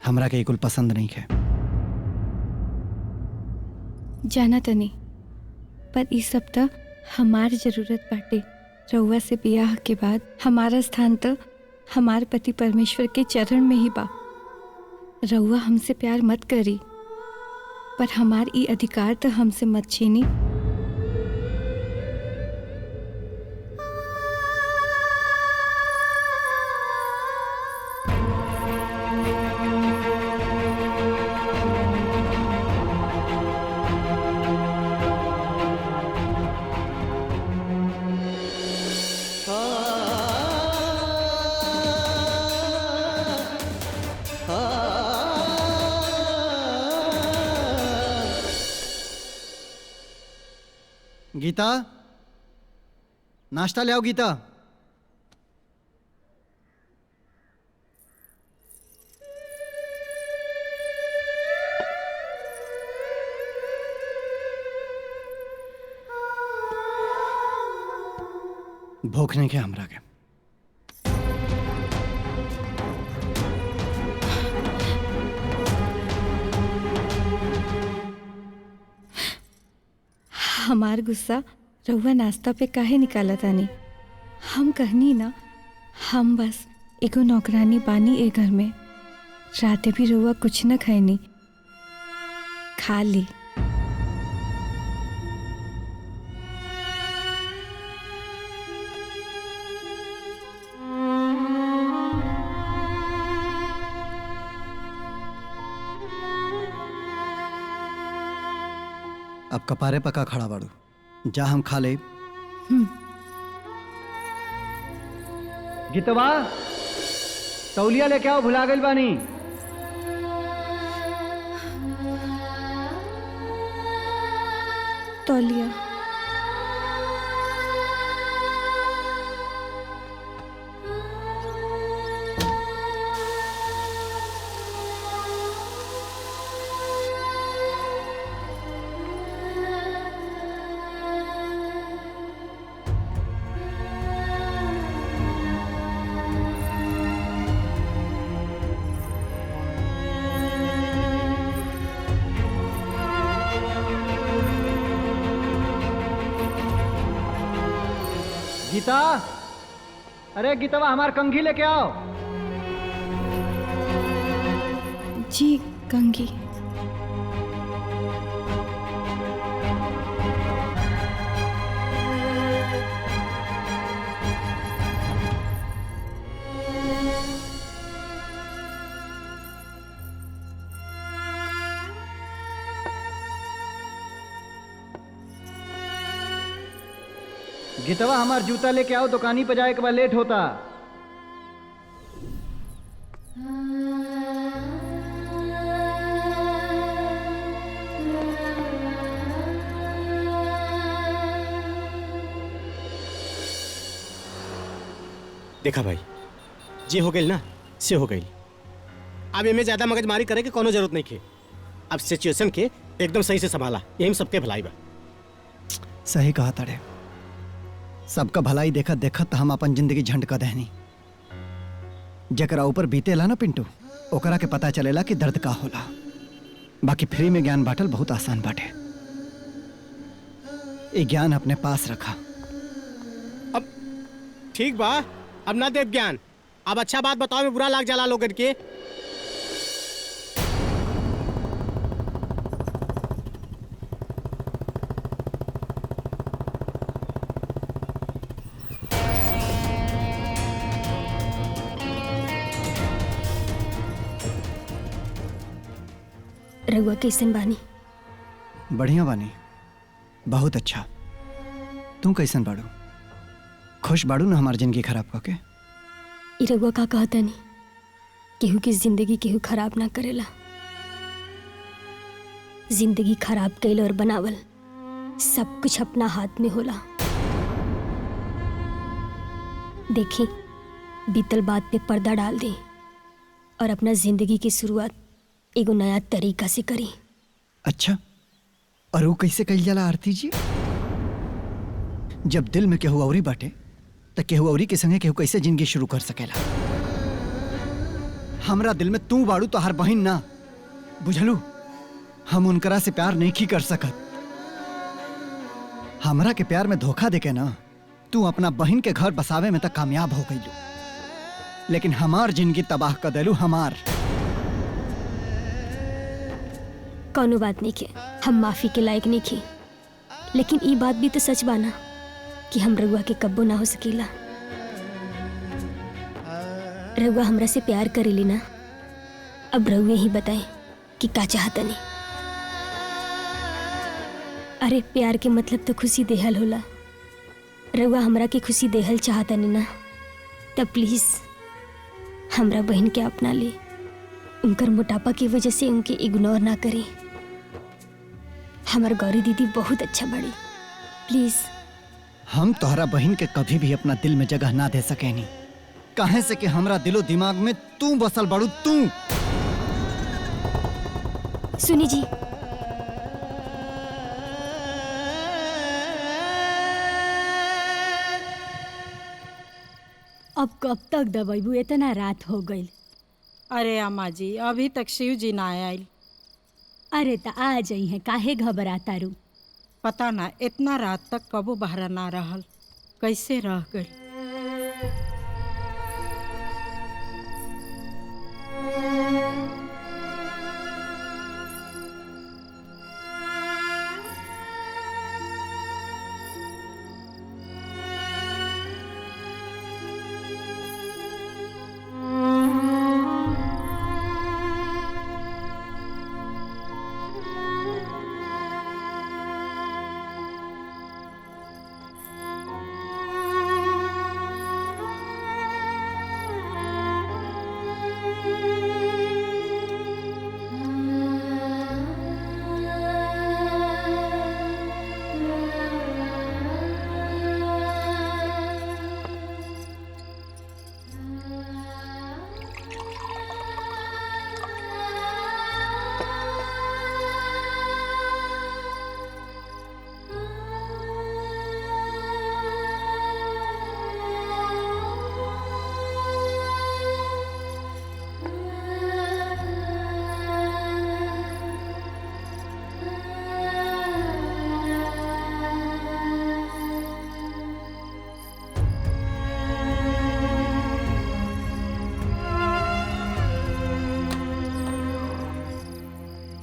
Speaker 3: हमरा के इकुल पसंद नहीं है।
Speaker 10: जाना तनी, पर ई सब त हमार जरूरत बाटे। रउआ से बियाह के बाद हमारा स्थान तो हमार पति परमेश्वर के चरण में ही बा। रउआ हमसे प्यार मत करी, पर हमार ई अधिकार तो हमसे मत छीनी।
Speaker 3: गीता, नाश्ता ले आओ गीता। भूख नहीं के हमरा के।
Speaker 10: हमार गुस्सा रउआ नाश्ता पे काहे निकाला तानी? हम कहनी ना, हम बस एगो नौकरानी बानी ए घर में। राते भी रउआ कुछ न खैनी, खा ली।
Speaker 3: अब कपारे पका खड़ा बाड़ू, जा हम खा ले। गीतवा, तौलिया लेके आओ, भुला गइल बानी।
Speaker 10: तौलिया
Speaker 3: गीता, अरे गीतवा, हमार कंघी लेके आओ।
Speaker 10: जी कंघी।
Speaker 3: गीतवा, हमार जूता लेके आओ, दुकानी पे जाए के बाद लेट होता।
Speaker 6: देखा भाई, जे हो गई ना से हो गई। अब इनमें ज्यादा मगजमारी करे के कोनो जरूरत नहीं के। अब सिचुएशन के एकदम सही से संभाला, यही सबके भलाई बा।
Speaker 3: सही कहा तारे, सबका भलाई देखत देखत हम अपन जिंदगी झंड कर देनी। जकरा ऊपर बीतेला ना पिंटू, ओकरा के पता चलेला कि दर्द का होला। बाकी फ्री में ज्ञान बांटल बहुत आसान बाटे। ये ज्ञान अपने पास रखा।
Speaker 6: अब ठीक बा, अब ना देव ज्ञान। अब अच्छा बात बताओ, में बुरा लाग जाला लोगन के।
Speaker 7: रघुआ कैसन बानी?
Speaker 3: बढ़िया बानी, बहुत अच्छा। तू कैसन बाड़ू? खुश बाड़ू ना हमार जिंदगी खराब करके?
Speaker 7: ई रघुआ का कहता नहीं, केहू की जिंदगी केहू खराब ना करेला। जिंदगी खराब कैल और बनावल सब कुछ अपना हाथ में होला। देखी, बीतल बात पे पर्दा डाल दी और अपना जिंदगी की शुरुआत एगो नया तरीका से करी।
Speaker 3: अच्छा, और वो कैसे कही जाला आरती जी? जब दिल में केहू औरी बाटे तो केहू औरी के संगे केहू कैसे जिंदगी शुरू कर सकेला? हमरा दिल में तू बाड़ू तो हर बहिन ना, बुझलू? हम उनकरा से प्यार नहीं की कर सकत। हमरा के प्यार में धोखा देके ना तू अपना बहन के घर बसावे में तक कामयाब हो गई, लेकिन हमार जिंदगी तबाह कर देलू। हमार
Speaker 7: कौनो बात नहीं के, हम माफी के लायक नहीं की, लेकिन ई बात भी तो सच बाना कि हम रउआ के कब्बो ना हो सकीला। रउआ हमरा से प्यार करेली ना, अब रउए ही बताए कि का चाहतनी। अरे प्यार के मतलब तो खुशी देहल होला। रउआ हमरा के खुशी देहल चाहतनी ना, तब प्लीज हमरा बहन के अपना ले। उनकर मोटापा की वजह से उनके इग्नोर ना करी। हमार गौरी दीदी बहुत अच्छा बड़ी, प्लीज।
Speaker 3: हम तोहरा बहन के कभी भी अपना दिल में जगह ना दे सकेनी, काहे से कि हमरा दिलो दिमाग में तू बसल बड़ू। तू
Speaker 7: सुनी जी,
Speaker 1: अब कब तक दबाइबू? इतना रात हो गई।
Speaker 4: अरे अम्मा जी, अभी तक शिव जी ना आयल।
Speaker 1: अरे त आ जाई है, काहे घबराता रू?
Speaker 4: पता ना इतना रात तक कबो बहरा ना रहल, कैसे रह गई।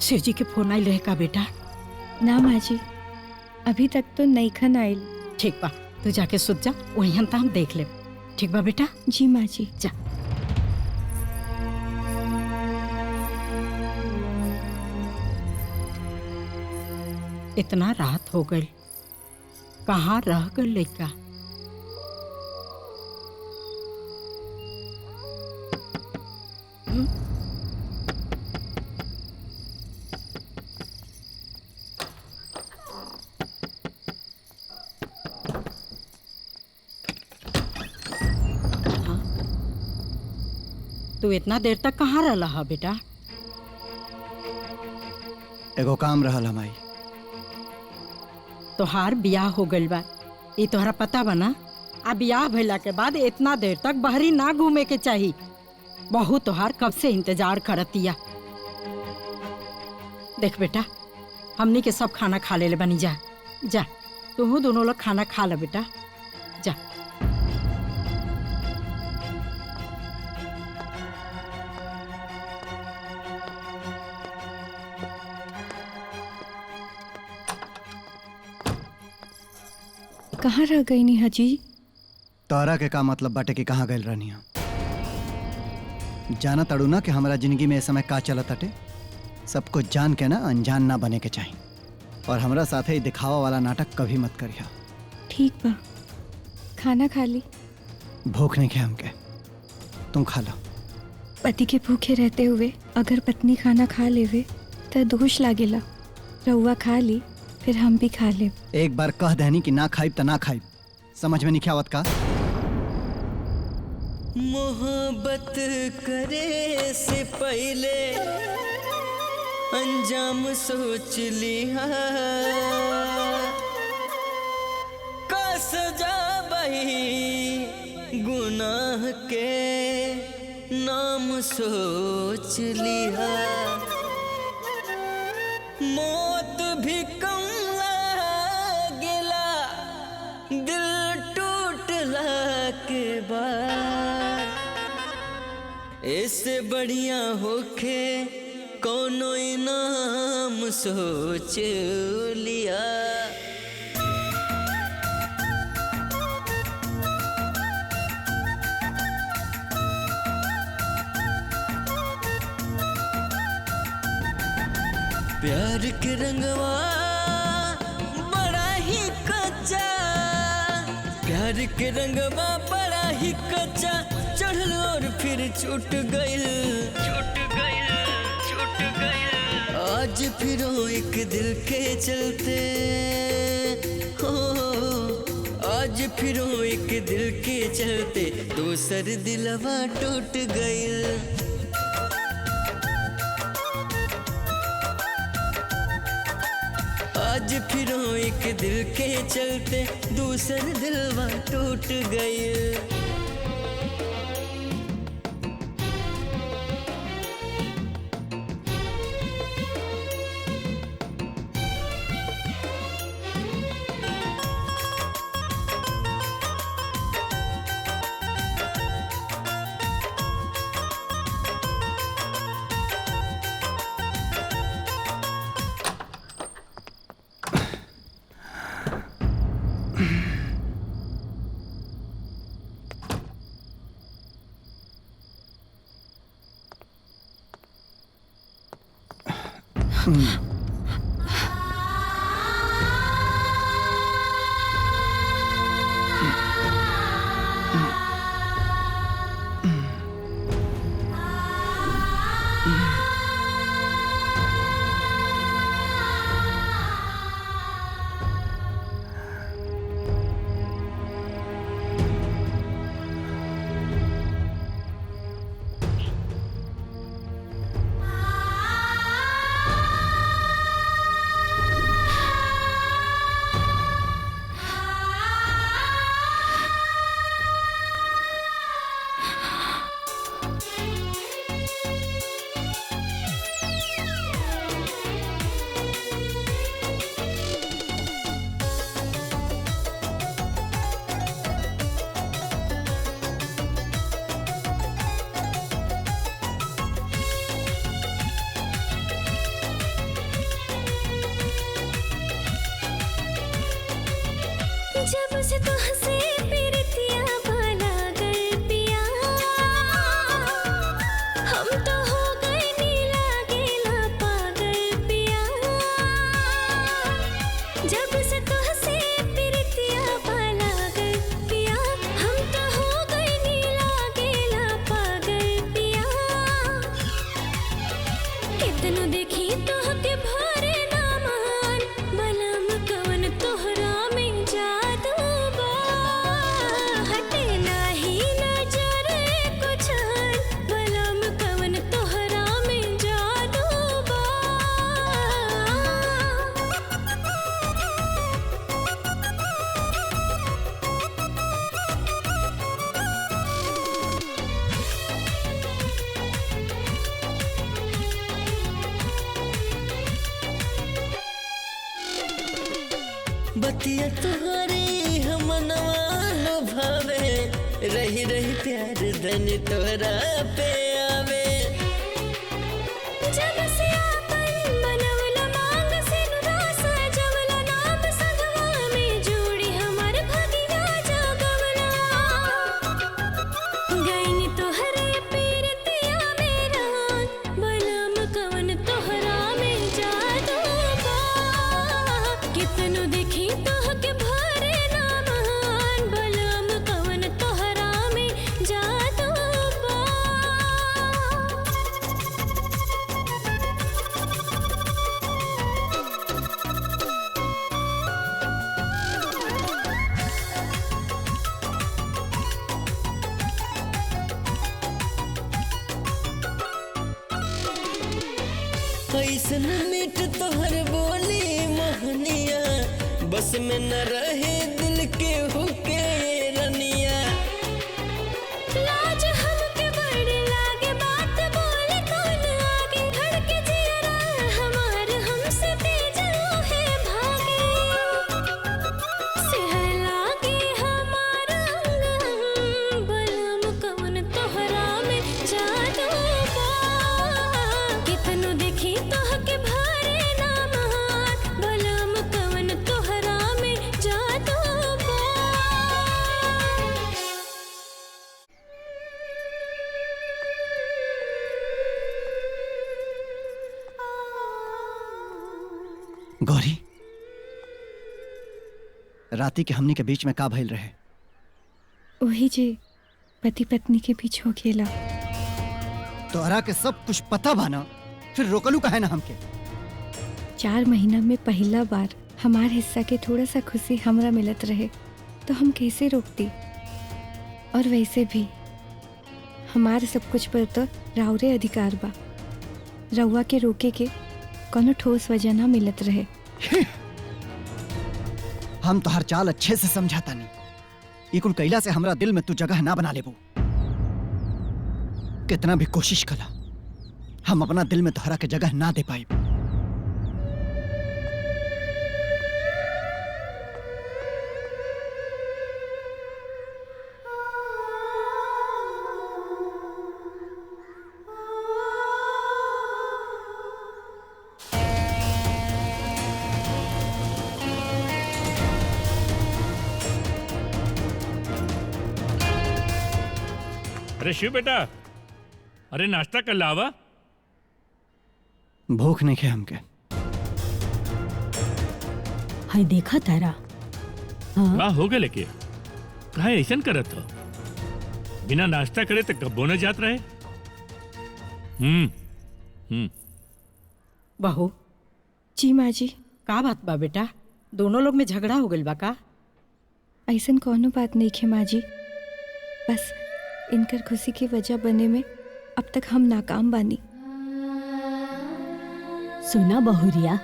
Speaker 4: शिव जी के फोन आयल रहे का बेटा?
Speaker 10: ना माँ जी, अभी तक तो नहीं खन आयल।
Speaker 4: ठीक बा, तू जाके सुत जा, वही हम हम देख ले। ठीक बा बेटा?
Speaker 10: जी माँ जी।
Speaker 4: जा। इतना रात हो गई, कहाँ रह गई लड़का? तू इतना देर तक कहाँ रहला हा बेटा?
Speaker 3: एगो काम रहल हमारी।
Speaker 4: तोहार बियाह हो गइल बा, ये तोहरा पता बा ना? आ बियाह भइला के बाद इतना देर तक बाहरी ना घूमे के चाहिए। बहू तोहार कब से इंतजार करतिया। देख बेटा, हमनी के सब खाना खा ले बनी। जा जा, तू दोनों लोग खाना खा ले बेटा, जा।
Speaker 10: कहाँ रह गई नी हजी?
Speaker 3: तोरा के का मतलब बाटे कि कहाँ गइल रहनी? जाना तड़ू ना कि हमारा जिंदगी में इस समय का चलत हटे। सब कुछ जान के ना अनजान ना बने के चाहिए, और हमरा साथे ही दिखावा वाला नाटक कभी मत करिया।
Speaker 10: ठीक बा, खाना खा ली।
Speaker 3: भूख नहीं खे हमके, तुम खा लो।
Speaker 10: पति के भूखे रहते हुए अगर पत्नी खाना खा लेवे तो दोष लागेला। रउआ खा ली, फिर हम भी खा ले।
Speaker 3: एक बार कह देनी कि ना खाइब तो ना खाइब, समझ में नहीं आवत का?
Speaker 13: मोहब्बत करे से पहले अंजाम सोच लिया, का सजा बही गुनाह के नाम सोच लिया। मौत भी कम लागेला इससे बढ़िया होखे कोनो इनाम सोच लिया। प्यार के रंगवा बड़ा ही कच्चा, प्यार के रंगवा बड़ा ही कच्चा, चढ़ल और फिर छूट गइल, छूट गइल, छूट गइल। आज फिर एक दिल के चलते हो, आज फिर एक दिल के चलते दूसर दिलवा टूट गइल। आज फिर एक दिल के चलते दूसर दिलवा टूट गई। जब से तो हंसे प्रीतिया भला गए पिया, हम तो हो गए नीला गेला पागल पिया। जब से तो हंसे प्रीतिया भला गए पिया, हम तो हो गए नीला गेला पागल पिया। कितनो देखी तो के भरे ना मान, बलम कवन तोहरा में जादू बा। हटे नाही नजर कुछ, बलम कवन तोहरा में जादू बा। बतिया तुम्हारी हमनवा लुभावे, रही रही प्यार धन तोरा पे आवे। जब से आपन बनवला मांग से नुरासा जवला, नाम संगवा में जोड़ी हमार भगिया जागवला। गईनी तोहरे पीरतिया मेरा, बलम कवन तोहरा में जादू बा। कितनो देखी तोहके भरे ना मान, बलम कवन तोहरा में जादू बा। कैसन मीठ तोहर बोली मोहनिया, बस में न रहे दिल के हुके रनिया। लाज हमके बड़ी लागे बात बोले कौन आगे, धड़के जियरा हमार हमसे तेजलो है भागे। सिहर लागे हमारा अंग, बलम कवन तोहरा में जादू
Speaker 3: गौरी, राती के हमनी के बीच में का भइल रहे?
Speaker 10: वही जे पति पत्नी के बीच हो गेला।
Speaker 3: तोहरा के सब कुछ पता बा ना, फिर रोकलू काहे ना हमके?
Speaker 10: 4 महीना में पहला बार हमार हिस्सा के थोड़ा सा खुशी हमरा मिलत रहे तो हम कैसे रोकती? और वैसे भी हमारे सब कुछ पर तो राउरे अधिकार बा। रउआ के रोके के कोनो ठोस वजह ना मिलत रहे।
Speaker 3: हम तोहर चाल अच्छे से समझाता नहीं। ये कुल कैला से हमरा दिल में तू जगह ना बना लेबू। कितना भी कोशिश कला, हम अपना दिल में तोहरा के जगह ना दे पाई।
Speaker 2: अरे शिव बेटा, अरे नाश्ता कर लावा।
Speaker 3: भूख नहीं खे हमके।
Speaker 1: हाय देखा तारा।
Speaker 2: वाह हो गए लेके कहा ऐसा करत हो? बिना नाश्ता करे तो कब्बो न जात रहे।
Speaker 4: बहू।
Speaker 10: जी माँ जी।
Speaker 4: का बात बा बेटा? दोनों लोग में झगड़ा हो गइल बा का?
Speaker 10: ऐसन कोनो बात नहीं खे माँ जी, बस इनकर खुशी की वजह बने में अब तक हम नाकाम बानी।
Speaker 1: सुना बहुरिया,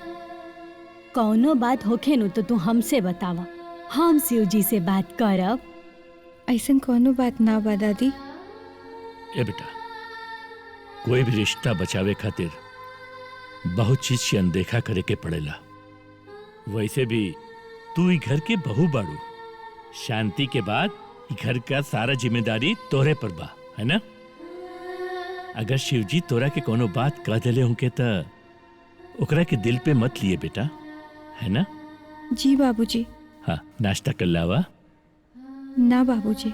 Speaker 1: कौनो बात होखे नु तो तू हमसे बतावा, हम शिव जी से बात करब।
Speaker 10: ऐसन कोनो बात ना बा दादी।
Speaker 2: ए बेटा, कोई भी रिश्ता बचावे खातिर बहुत चीज से अनदेखा करे के पड़ेला। वैसे भी तू ई घर के बहू बाड़ू। शांति के बाद घर का सारा जिम्मेदारी तोरे पर बा, है ना? अगर शिवजी तोरा के कोनो बात कह देले होंगे तो ओकरा के दिल पे मत लिए बेटा, है ना?
Speaker 10: जी बाबूजी।
Speaker 2: हाँ, नाश्ता कर लावा।
Speaker 10: ना बाबूजी।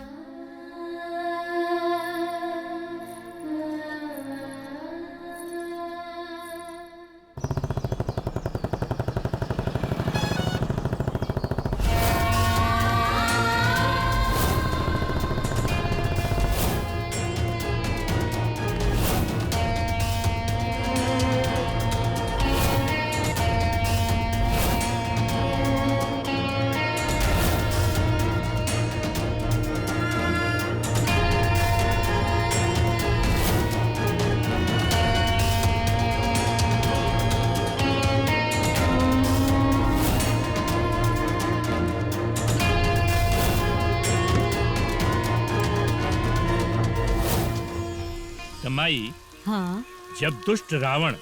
Speaker 2: माई,
Speaker 1: हाँ?
Speaker 2: जब दुष्ट रावण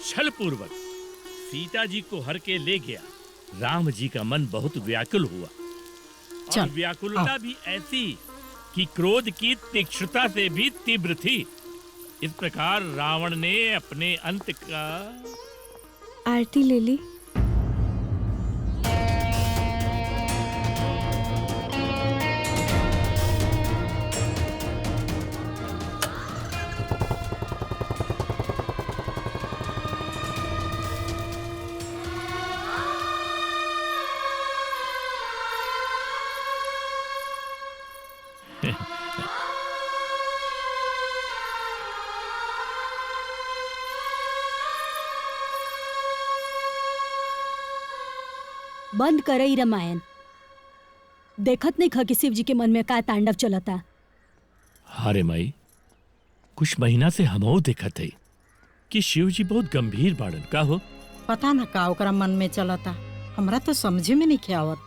Speaker 2: छल पूर्वक सीता जी को हर के ले गया, राम जी का मन बहुत व्याकुल हुआ। और व्याकुलता भी ऐसी कि क्रोध की तीक्ष्णता से भी तीव्र थी। इस प्रकार रावण ने अपने अंत का
Speaker 10: आरती ले ली।
Speaker 1: बंद करई रामायण। देखत नहीं खा कि शिव जी के मन में का तांडव चलता।
Speaker 2: हारे माई, कुछ महीना से हमो देखत है कि शिव जी बहुत गंभीर बाड़न। का हो?
Speaker 4: पता न का ओकरा मन में चलता, हमरा तो समझे में नहीं आवत।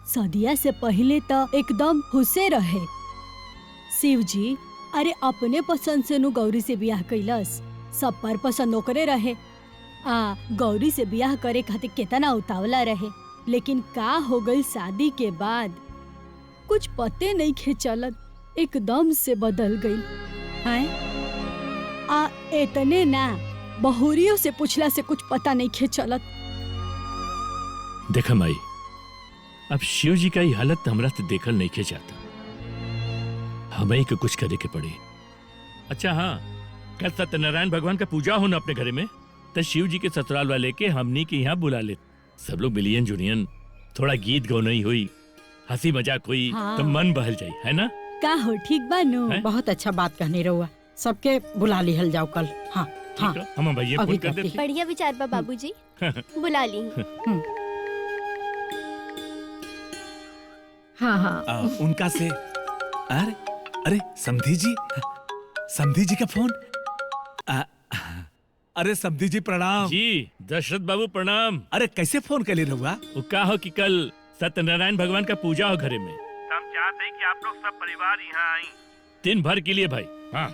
Speaker 1: सदिया से पहले तो एकदम खुशे रहे शिव जी। अरे अपने पसंद से नु गौरी से ब्याह कैलस, सब पर पसंद ओकरे रहे। गौरी से ब्याह करे खातिर कितना उतावला रहे, लेकिन का हो गई शादी के बाद कुछ पते नहीं खे चलत, एकदम से बदल गई है। इतने ना, बहुरियों से पूछला से कुछ पता नहीं खे चलत।
Speaker 2: देखा माई, अब शिव जी का ये हालत हमरा से देखल नहीं खे जाता। हमें को कुछ करे के पड़ी। अच्छा हाँ, कल सत्यनारायण भगवान का पूजा हो ना अपने घरे में, तो तो शिव जी के ससुराल वाले के हमनी के यहाँ बुला ले, सब लोग मिलियन जुनियन, थोड़ा गीत गौनई हुई, हंसी मजाक हुई,
Speaker 4: हाँ।
Speaker 2: तो मन बहल जाई, है ना?
Speaker 1: का हो ठीक बानो?
Speaker 4: बहुत अच्छा बात कहनी रहुआ, सबके बुला लिहल जाओ कल। हाँ हाँ
Speaker 2: हम भैया
Speaker 4: अभी
Speaker 2: फोन कर
Speaker 4: करती।
Speaker 2: देते।
Speaker 5: बढ़िया विचार बा बाबूजी, बुला ली।
Speaker 10: हाँ हाँ
Speaker 8: उनका से अरे अरे समधी जी का फोन। अरे समधी जी प्रणाम।
Speaker 2: जी दशरथ बाबू प्रणाम।
Speaker 8: अरे कैसे फोन कर ले रहुआ?
Speaker 2: वो का हो कि कल सत्यनारायण भगवान का पूजा हो घरे में, हम चाहते हैं कि आप लोग सब परिवार यहाँ आए दिन भर के लिए भाई। हाँ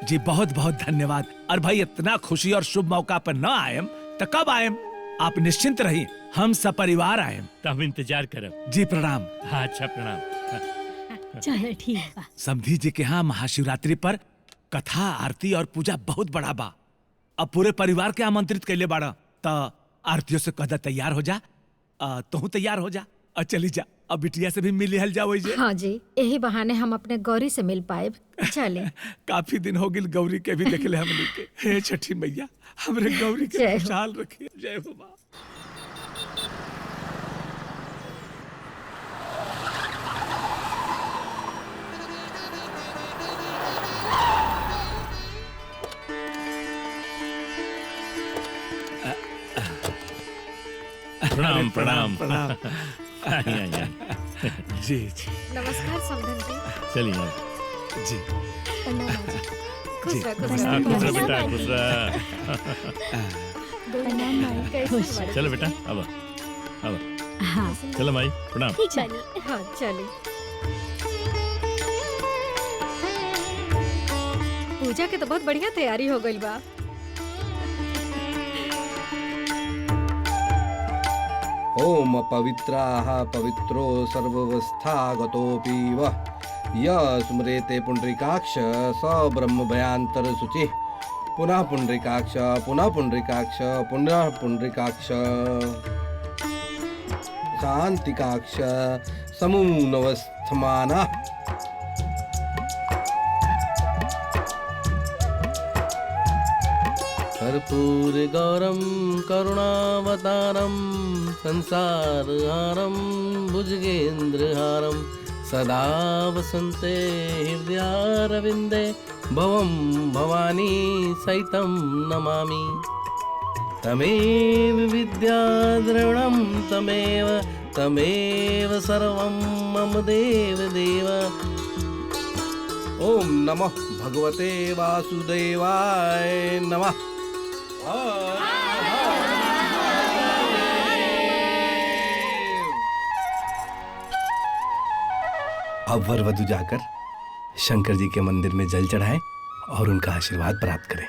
Speaker 8: जी बहुत बहुत धन्यवाद। और भाई इतना खुशी और शुभ मौका पर न आयम तो कब आयम? आप निश्चिंत रहिए, हम सब परिवार आयम।
Speaker 2: तो हम इंतजार करब।
Speaker 8: जी प्रणाम।
Speaker 2: हाँ अच्छा प्रणाम।
Speaker 1: चलो ठीक बा।
Speaker 8: समधी जी के यहाँ महाशिवरात्रि पर कथा आरती और पूजा बहुत बड़ा बा। अब पूरे परिवार के आमंत्रित कैले बाड़ा, तो आरतियों से कदा तैयार हो जा, तू तैयार हो जा और चली जा। अब बिटिया से भी मिल लिहल जाओ।
Speaker 10: हाँ जी, यही बहाने हम अपने गौरी से मिल पाए। चले।
Speaker 8: काफी दिन हो गिल गौरी के भी देख ले हमने के। हे छठी मैया हमरे गौरी के
Speaker 10: जय हो।
Speaker 8: खुशहाल रखिए। जय हो माँ।
Speaker 2: प्रणाम प्रणाम
Speaker 8: प्रणाम।
Speaker 2: आइए, आइए।
Speaker 8: जी जी
Speaker 10: नमस्कार समधन जी।
Speaker 2: चलिए
Speaker 8: जी
Speaker 10: खुश रह, खुश
Speaker 2: हाँ,
Speaker 10: रह।
Speaker 2: खुश रह बेटा, खुश रह।
Speaker 1: खुश रह।
Speaker 2: चलो बेटा अब अब
Speaker 1: हाँ
Speaker 2: चलो माई प्रणाम।
Speaker 5: ठीक बानी।
Speaker 10: हाँ चले। पूजा के तो बहुत बढ़िया तैयारी हो गई बा।
Speaker 9: ओम पवित्राः पवित्रो सर्वस्थागतोऽपि वः यः स्मरेते पुण्डरीकाक्ष स ब्रह्मभयान्तर शुचिः पुनः पुण्डरीकाक्ष पुनः पुण्डरीकाक्ष पुनः पुण्डरीकाक्ष शान्तिकाक्ष समूनवस्थमानः। कर्पूरगौरं करुणावतारं संसारहारं भुजगेन्द्रहारं सदा वसन्ते हृदयारविन्दे भवं भवानी सहितं नमामि। तमेव विद्याद्रविणं तमेव सर्वं मम देवदेव। ओम नमः भगवते वासुदेवाय नमः। अब वर वधु जाकर शंकर जी के मंदिर में जल चढ़ाएं और उनका आशीर्वाद प्राप्त करें।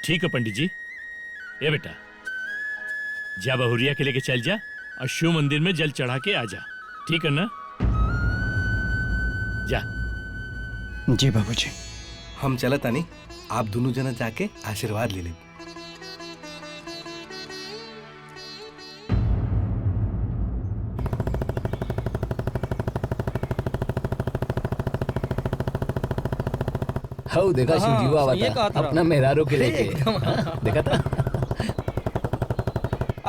Speaker 2: ठीक है पंडित जी। ये बेटा जा बहुरिया के लेके चल जा और शिव मंदिर में जल चढ़ा के आ जा, ठीक है ना? जा।
Speaker 3: जी बाबूजी।
Speaker 9: हम चलत आनी, आप दोनों जना जाके आशीर्वाद ले ले।
Speaker 14: हो देखा शिव जी हुआ
Speaker 15: ये
Speaker 14: था
Speaker 15: कहा था।
Speaker 14: अपना मेहरारू के लेके देखा था।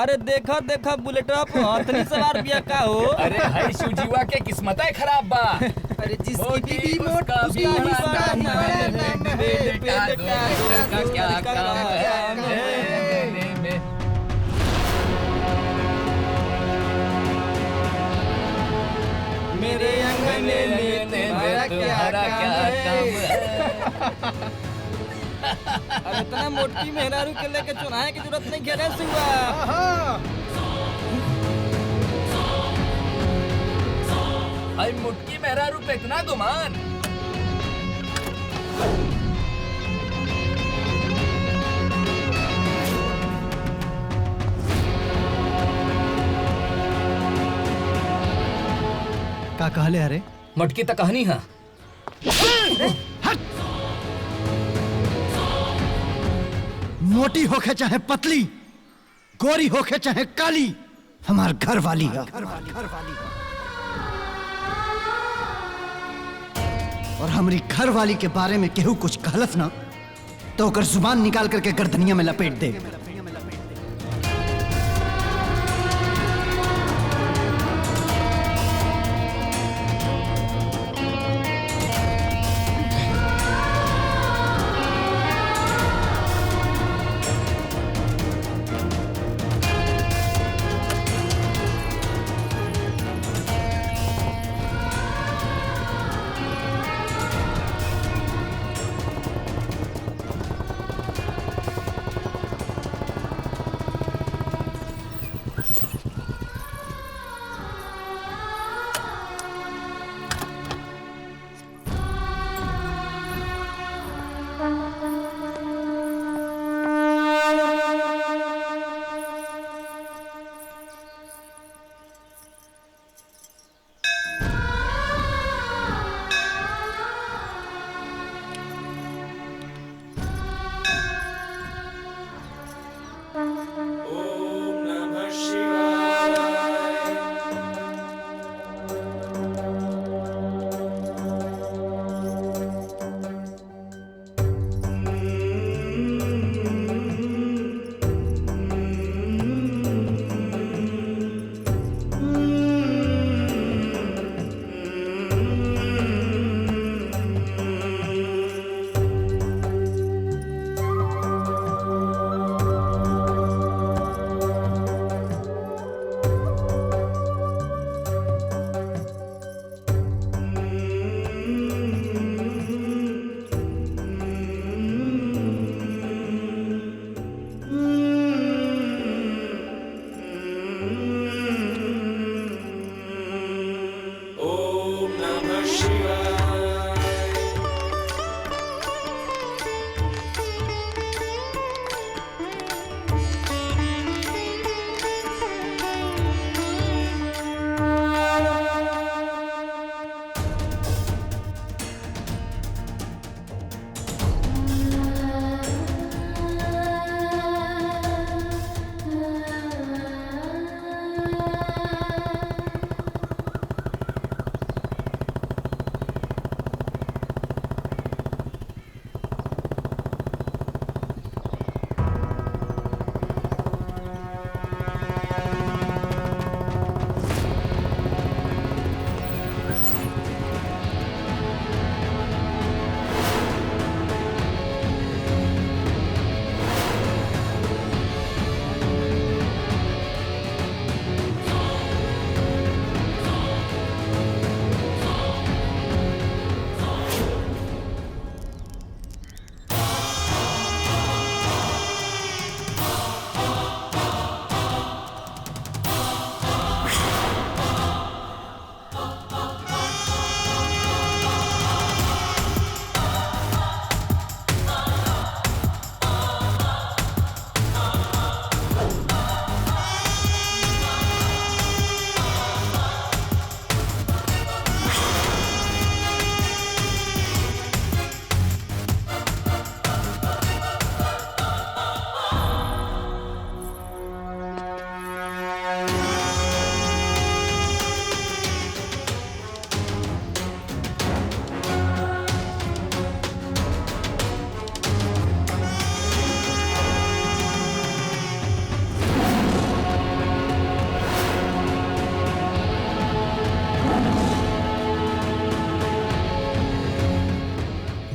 Speaker 15: अरे देखा देखा बुलेटवा पे हाथनी सवार बिया का हो।
Speaker 14: अरे हाय शिव जीवा के किस्मत है खराब बा।
Speaker 15: अरे जिसकी बीवी मोट उसका ही बात है। बेटा का क्या काम है। मेरे अंगने में तुम्हारा क्या काम है। अरे इतना मोटी मेहरारू के लेके चुनाहे की जरूरत नहीं है रे सुआ।
Speaker 14: हाय मुटकी मेहरारू पे इतना गुमान।
Speaker 3: का कहले अरे?
Speaker 14: मटकी तो कहानी है।
Speaker 3: मोटी होके चाहे पतली, गोरी होके चाहे काली, हमार घर वाली है। और हमारी घर वाली के बारे में केहू कुछ कहलस ना तो ओकर जुबान निकाल करके गर्दनिया में लपेट दे।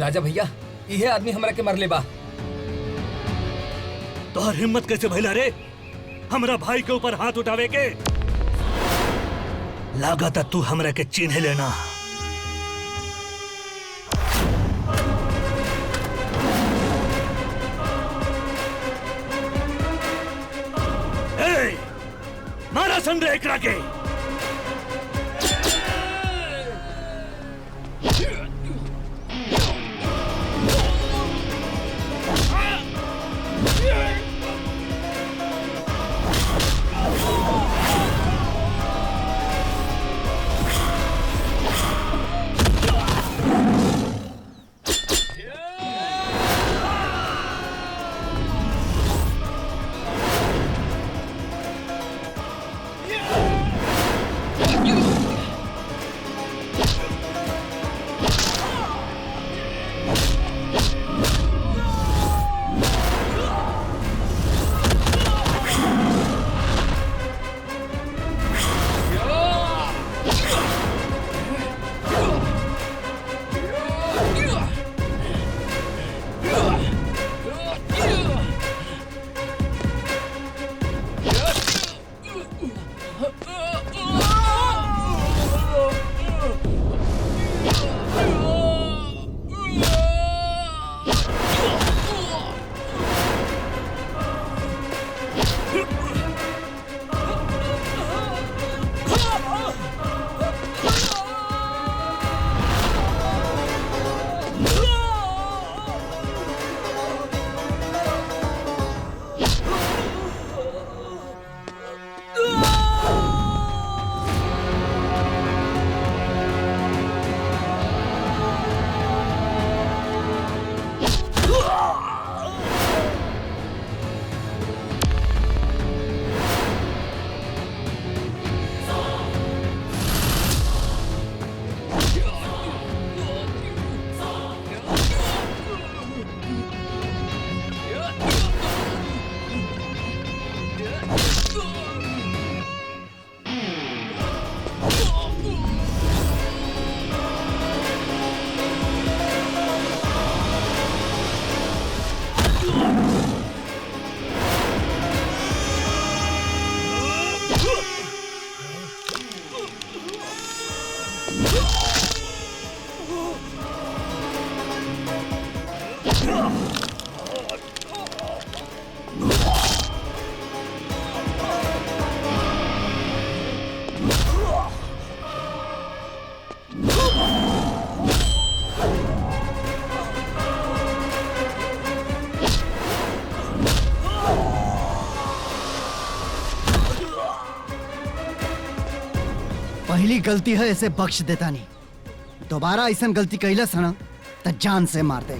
Speaker 15: राजा भैया इहे आदमी हमरा के मरले बा।
Speaker 8: तोहर हिम्मत कैसे भइला रे हमरा भाई के ऊपर हाथ उठावे के? लागत तू हमरा के चिन्ह लेना। ए, मारा संडे एकरा के।
Speaker 3: पहली गलती है ऐसे बख्श देता नहीं, दोबारा ऐसा गलती कैलस है ना तो जान से मार दे।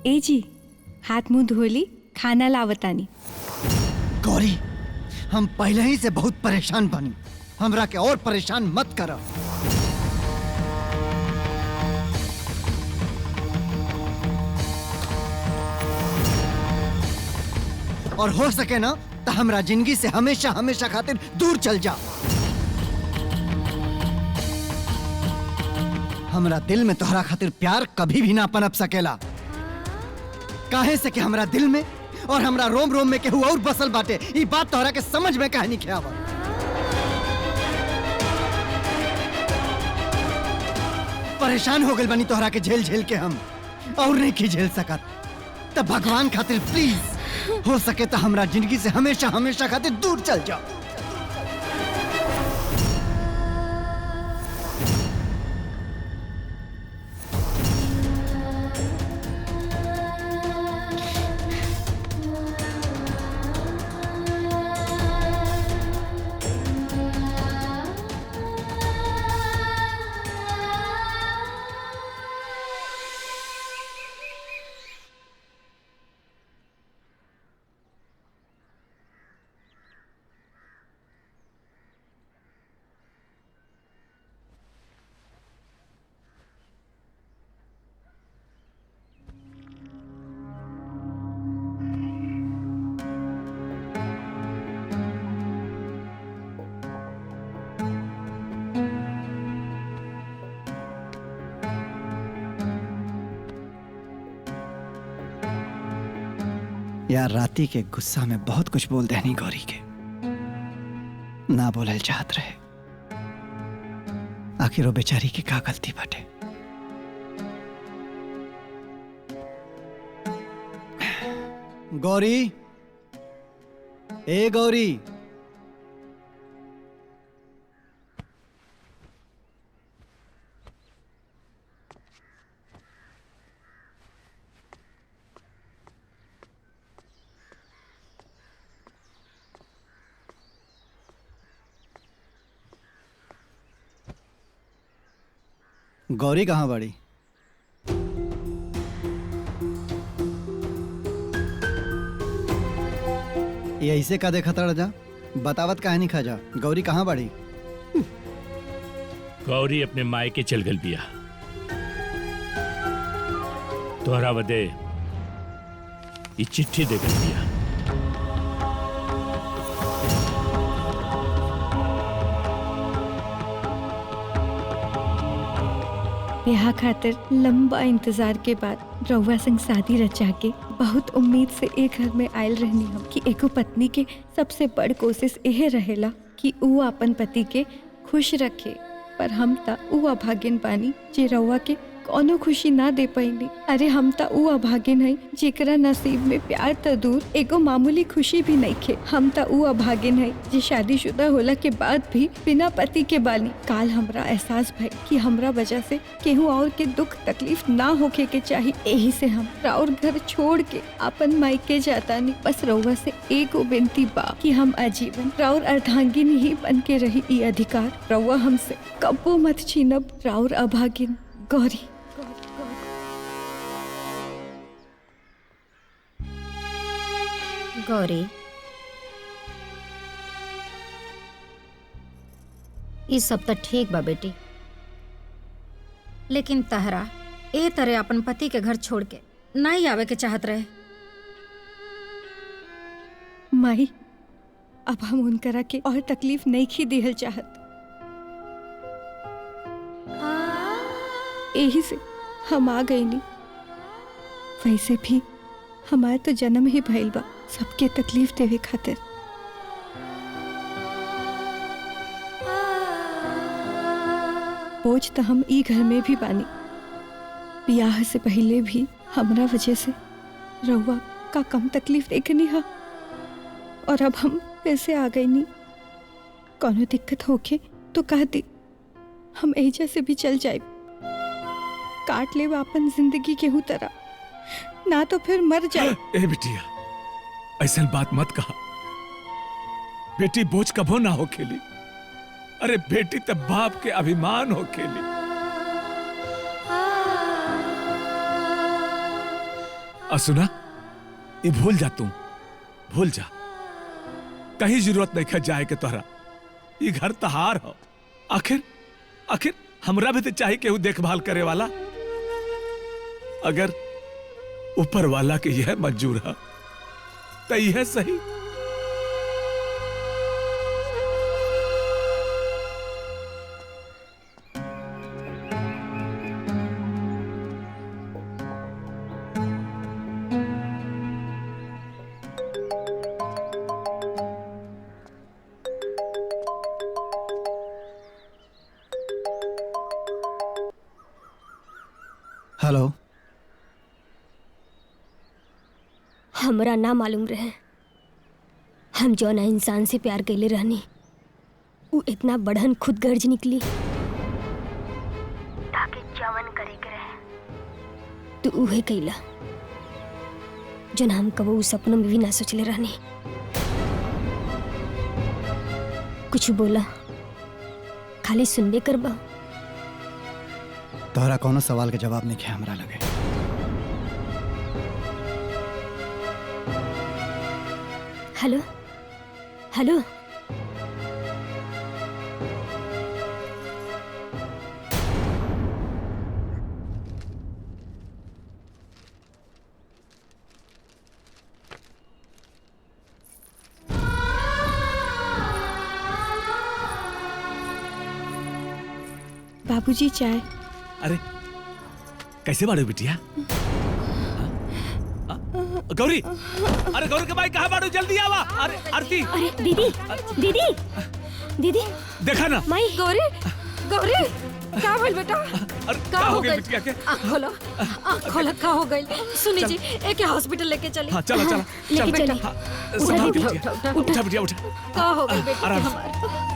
Speaker 10: ए जी हाथ मुंह धोली, खाना लावतानी।
Speaker 3: गौरी हम पहले ही से बहुत परेशान बनी, हमरा के और परेशान मत करो। और हो सके ना तो हमरा जिंदगी से हमेशा हमेशा खातिर दूर चल जा। हमरा दिल में तोहरा खातिर प्यार कभी भी ना पनप सकेला, काहे से कि हमरा दिल में और हमरा रोम रोम में केहू और बसल बाटे। ई बात तोहरा के समझ में काहे नहीं खेआवा। परेशान हो गए बनी तोहरा के झेल झेल के, हम और नहीं की झेल सकत। तब भगवान खातिर प्लीज हो सके तो हमरा जिंदगी से हमेशा हमेशा खातिर दूर चल जाओ। यार राती के गुस्सा में बहुत कुछ बोल देनी गौरी के ना बोलल चाहत रहे। आखिर वो बेचारी की का गलती बाटे। गौरी, ए गौरी, गौरी कहाँ बड़ी? ये ऐसे का देखा था जा, बतावत काहे नहीं खा जा। गौरी कहाँ बड़ी?
Speaker 2: गौरी अपने मायके चल गल बिया। तोहरा बदे ये चिट्ठी दे गल बिया।
Speaker 10: ब्याह खातिर लंबा इंतजार के बाद रउआ संग शादी रचा के बहुत उम्मीद से एक घर में आयल रहनी हम कि एको पत्नी के सबसे बड़ कोशिश यह रहेला कि ऊ अपन पति के खुश रखे। पर हम ता ऊ अभागिन पानी जे रउआ के कोनो खुशी ना दे पैनी। अरे हम ता ऊ अभागिन है जेकरा नसीब में प्यार त दूर एगो मामूली खुशी भी नहीं खे। हम ता ऊ अभागिन है जे शादीशुदा होला के बाद भी बिना पति के बानी। काल हमरा एहसास भई कि हमरा वजह से केहू और के दुख तकलीफ ना होके के चाहिए। यही से हम राउर घर छोड़ के अपन मायके जाता नहीं। बस रउआ से एगो बेनती बा कि हम आजीवन राउर अर्धांगिनी ही बन के रही। ई अधिकार रउआ हमसे कब्बो मत छीनब। राउर अभागिन गौरी।
Speaker 16: गौरी, ये सब तो ठीक बा बेटी, लेकिन तहरा ए तरह अपन पति के घर छोड़ के नहीं आवे के चाहत रहे।
Speaker 10: माई, अब हम उनकरा के और तकलीफ नहीं खी देहल चाहत। यही से हम आ गई नी। वैसे भी हमारे तो जन्म ही भइल बा सबके तकलीफ देवे खातिर। बोझ तो हम ई घर में भी बानी। ब्याह से पहले भी हमरा वजह से रउआ का कम तकलीफ देखनी हा, और अब हम कैसे आ गई नी। कोनो दिक्कत होके तो कह दी, हम एजा से भी चल जाए। काट ले अपन जिंदगी केहू तरह, ना तो फिर मर जाए।
Speaker 8: ए बिटिया, ऐसा बात मत कहा। बेटी बोझ कभो ना हो खेली। अरे बेटी तब बाप के अभिमान हो खेली। सुना, ये भूल जा, तुम भूल जा। कहीं जरूरत नहीं खा जाए के तोहरा। ये घर तहार हो। आखिर हमरा भी तो चाहिए केहू देखभाल करे वाला। अगर ऊपर वाला के यह मंजूर है तो यह सही।
Speaker 3: हेलो।
Speaker 7: हमरा ना मालूम रहे हम जौना इंसान से प्यार कैले रहनी वो इतना बढ़न खुद गर्ज निकली। ताकि जवन करे के रहे तो उहे कैला जन हम कबो उस सपनों में भी ना सोचले रहनी। कुछ बोला, खाली सुनने करबा।
Speaker 3: तोहरा कोनो सवाल के जवाब नहीं खे हमरा लगे।
Speaker 7: हेलो हेलो,
Speaker 10: बाबूजी चाय।
Speaker 8: अरे कैसे बाड़े बिटिया? गौरी, अरे गौरी के भाई कहाँ बाड़ू, जल्दी आवा। अरे आरती,
Speaker 7: अरे दीदी दीदी दीदी
Speaker 8: देखा ना
Speaker 16: माई गौरी गौरी क्या भइल बेटा?
Speaker 8: क्या हो गई बिटिया के?
Speaker 16: आँख खोला का हो गई? सुनी जी एक हॉस्पिटल लेके चली।
Speaker 8: हाँ चलो चलो
Speaker 16: लेके
Speaker 8: चल
Speaker 16: चली।
Speaker 8: हाँ, संभाल बिटिया, उठा बिटिया उठा।
Speaker 16: का हो गई बेटी
Speaker 8: आराम से।
Speaker 16: हमार?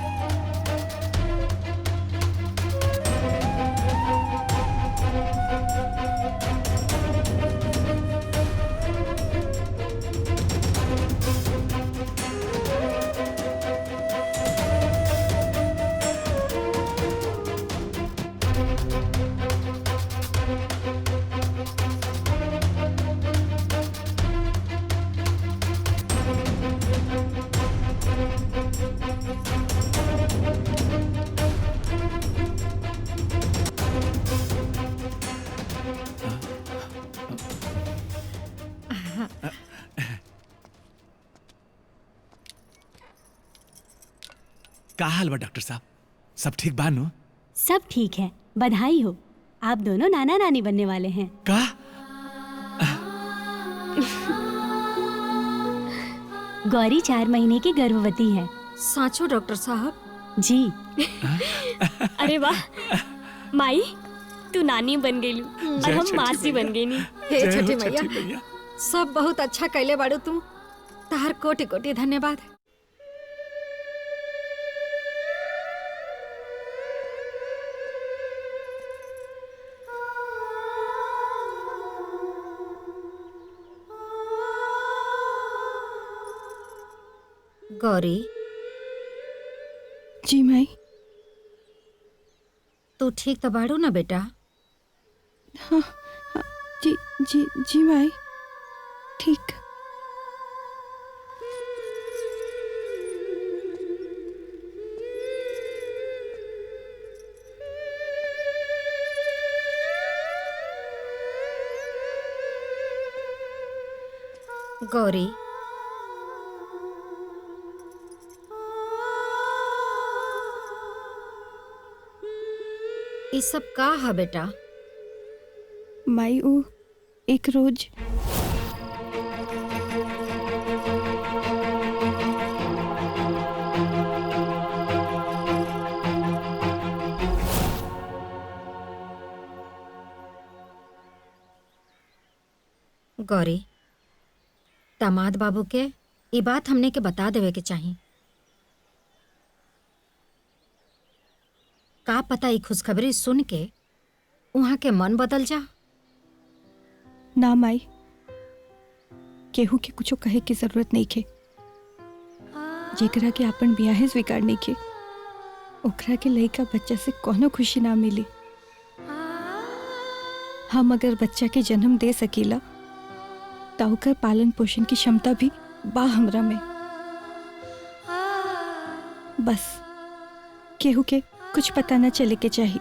Speaker 8: का हाल बा डॉक्टर साहब, सब ठीक बा नु?
Speaker 1: सब ठीक है, बधाई हो, आप दोनों नाना नानी बनने वाले हैं।
Speaker 8: का?
Speaker 1: गौरी 4 महीने की गर्भवती है।
Speaker 16: साचो डॉक्टर साहब?
Speaker 1: जी।
Speaker 5: अरे वाह माई, तू नानी बन गई और हम मासी बन गई नी।
Speaker 16: हे छठी मैया, सब बहुत अच्छा कैले बाड़ू तू, तार कोटि कोटि धन्यवाद। गौरी
Speaker 10: जी माई।
Speaker 16: तू ठीक तो बाड़ू ना बेटा?
Speaker 10: हाँ हाँ जी जी जी माई ठीक।
Speaker 16: गौरी ये सब का है बेटा?
Speaker 10: माई ऊ एक रोज
Speaker 16: गौरी, दामाद बाबू के ये बात हमने के बता देवे के चाहिए। का पता ये खुशखबरी सुन के वहां के मन बदल जा।
Speaker 10: ना माई, केहू के कुछो कहे की जरूरत नहीं के। जेकरा के अपन ब्याहे स्वीकार नहीं के, ओकरा के लइका बच्चा से कोनो खुशी ना मिली। हम अगर बच्चा के जन्म दे सकीला तो ओकर पालन पोषण की क्षमता भी बा हमरा में। बस केहू के कुछ पता न चले के चाहिए।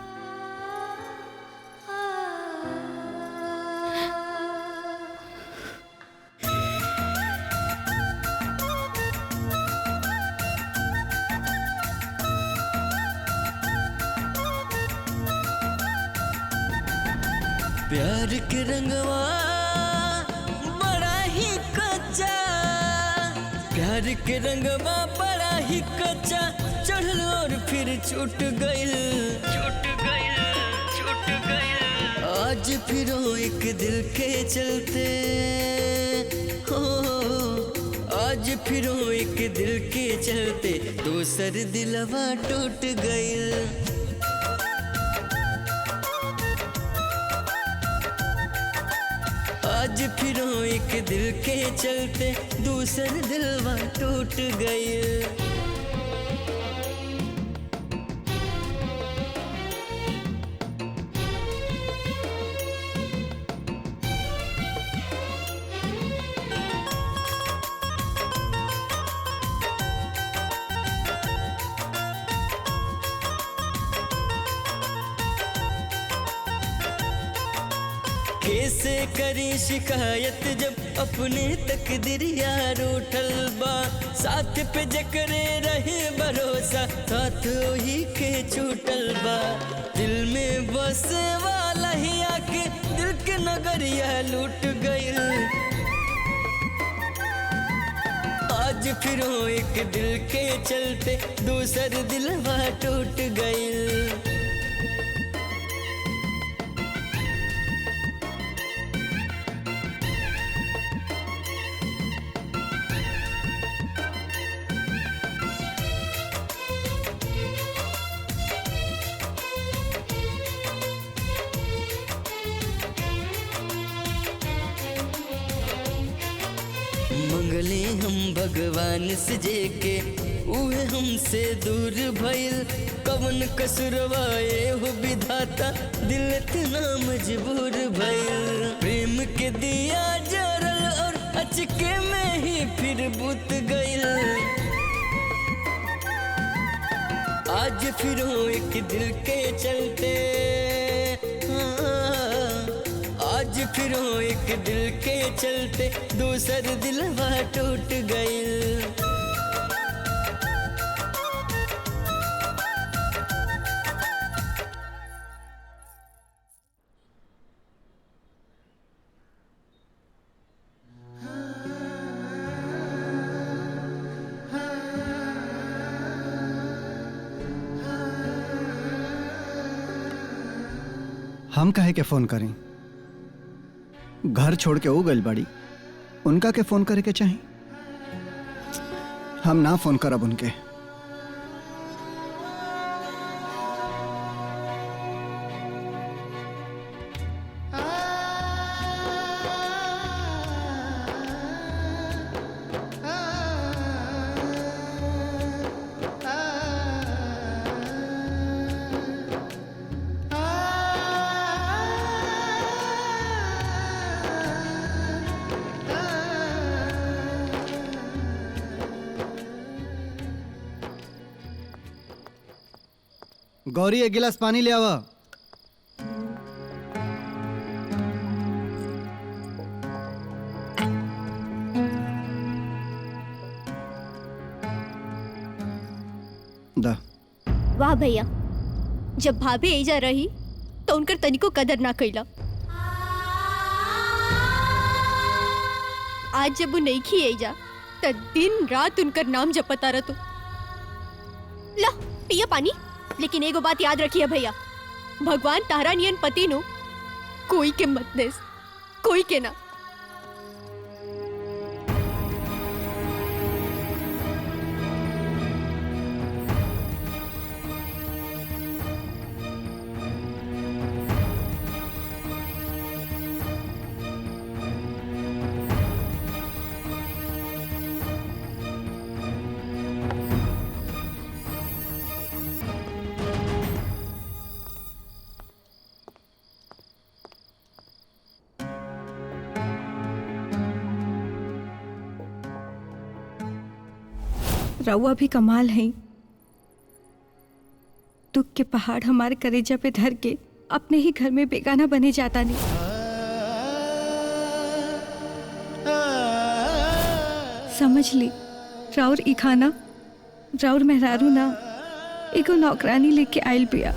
Speaker 11: प्यार के रंगवा बड़ा ही कच्चा, प्यार के रंगवा बड़ा ही कच्चा, चढ़ल और फिर छूट गइल, छूट गइल, छूट गइल। आज फिर एक दिल के चलते हो, आज फिर एक दिल के चलते दूसर दिलवा टूट गइल। आज फिर एक दिल के चलते दूसर दिलवा टूट गई। कैसे करी शिकायत जब अपने तकदीरिया रूठल बा, साथ पे जकरे रहे भरोसा साथ ही के छूटल बा। दिल में बसे वाला ही आके दिल के नगरिया लूट गइल, आज फिर एक दिल के चलते दूसर दिलवा टूट गई। मंगले हम भगवान से जेके उहे हमसे दूर भइल। कवन कसुरवाए हो विधाता दिल इतना मजबूर भइल। प्रेम के दिया जरल और अचके में ही फिर बुत गइल। आज फिर एक दिल के चलते, आज फिर एक दिल के चलते दूसर दिलवा टूट गई।
Speaker 3: हम कहे के फोन करें? घर छोड़ के वो गइल बाड़ी, उनका के फोन करे के चाही? हम ना फोन करब उनके। गौरी एक गिलास पानी ले आवा। दा।
Speaker 5: वाह भैया, जब भाभी एजा रही तो उनकर तनिको कदर ना कैला। आज जब वो नहीं खी एजा तो दिन रात उनकर नाम जपता रह। तो ला पिया पानी। लेकिन एगो बात याद रखिए भैया, भगवान तारा नियन पति नो कोई के मत देस, कोई के ना।
Speaker 10: रउआ भी कमाल है। दुख के पहाड़ हमारे कलेजा पे धर के अपने ही घर में बेगाना बने जाता नहीं। समझ ली, राउर ई खाना राउर मेहरारू ना एगो नौकरानी लेके आयल बिया।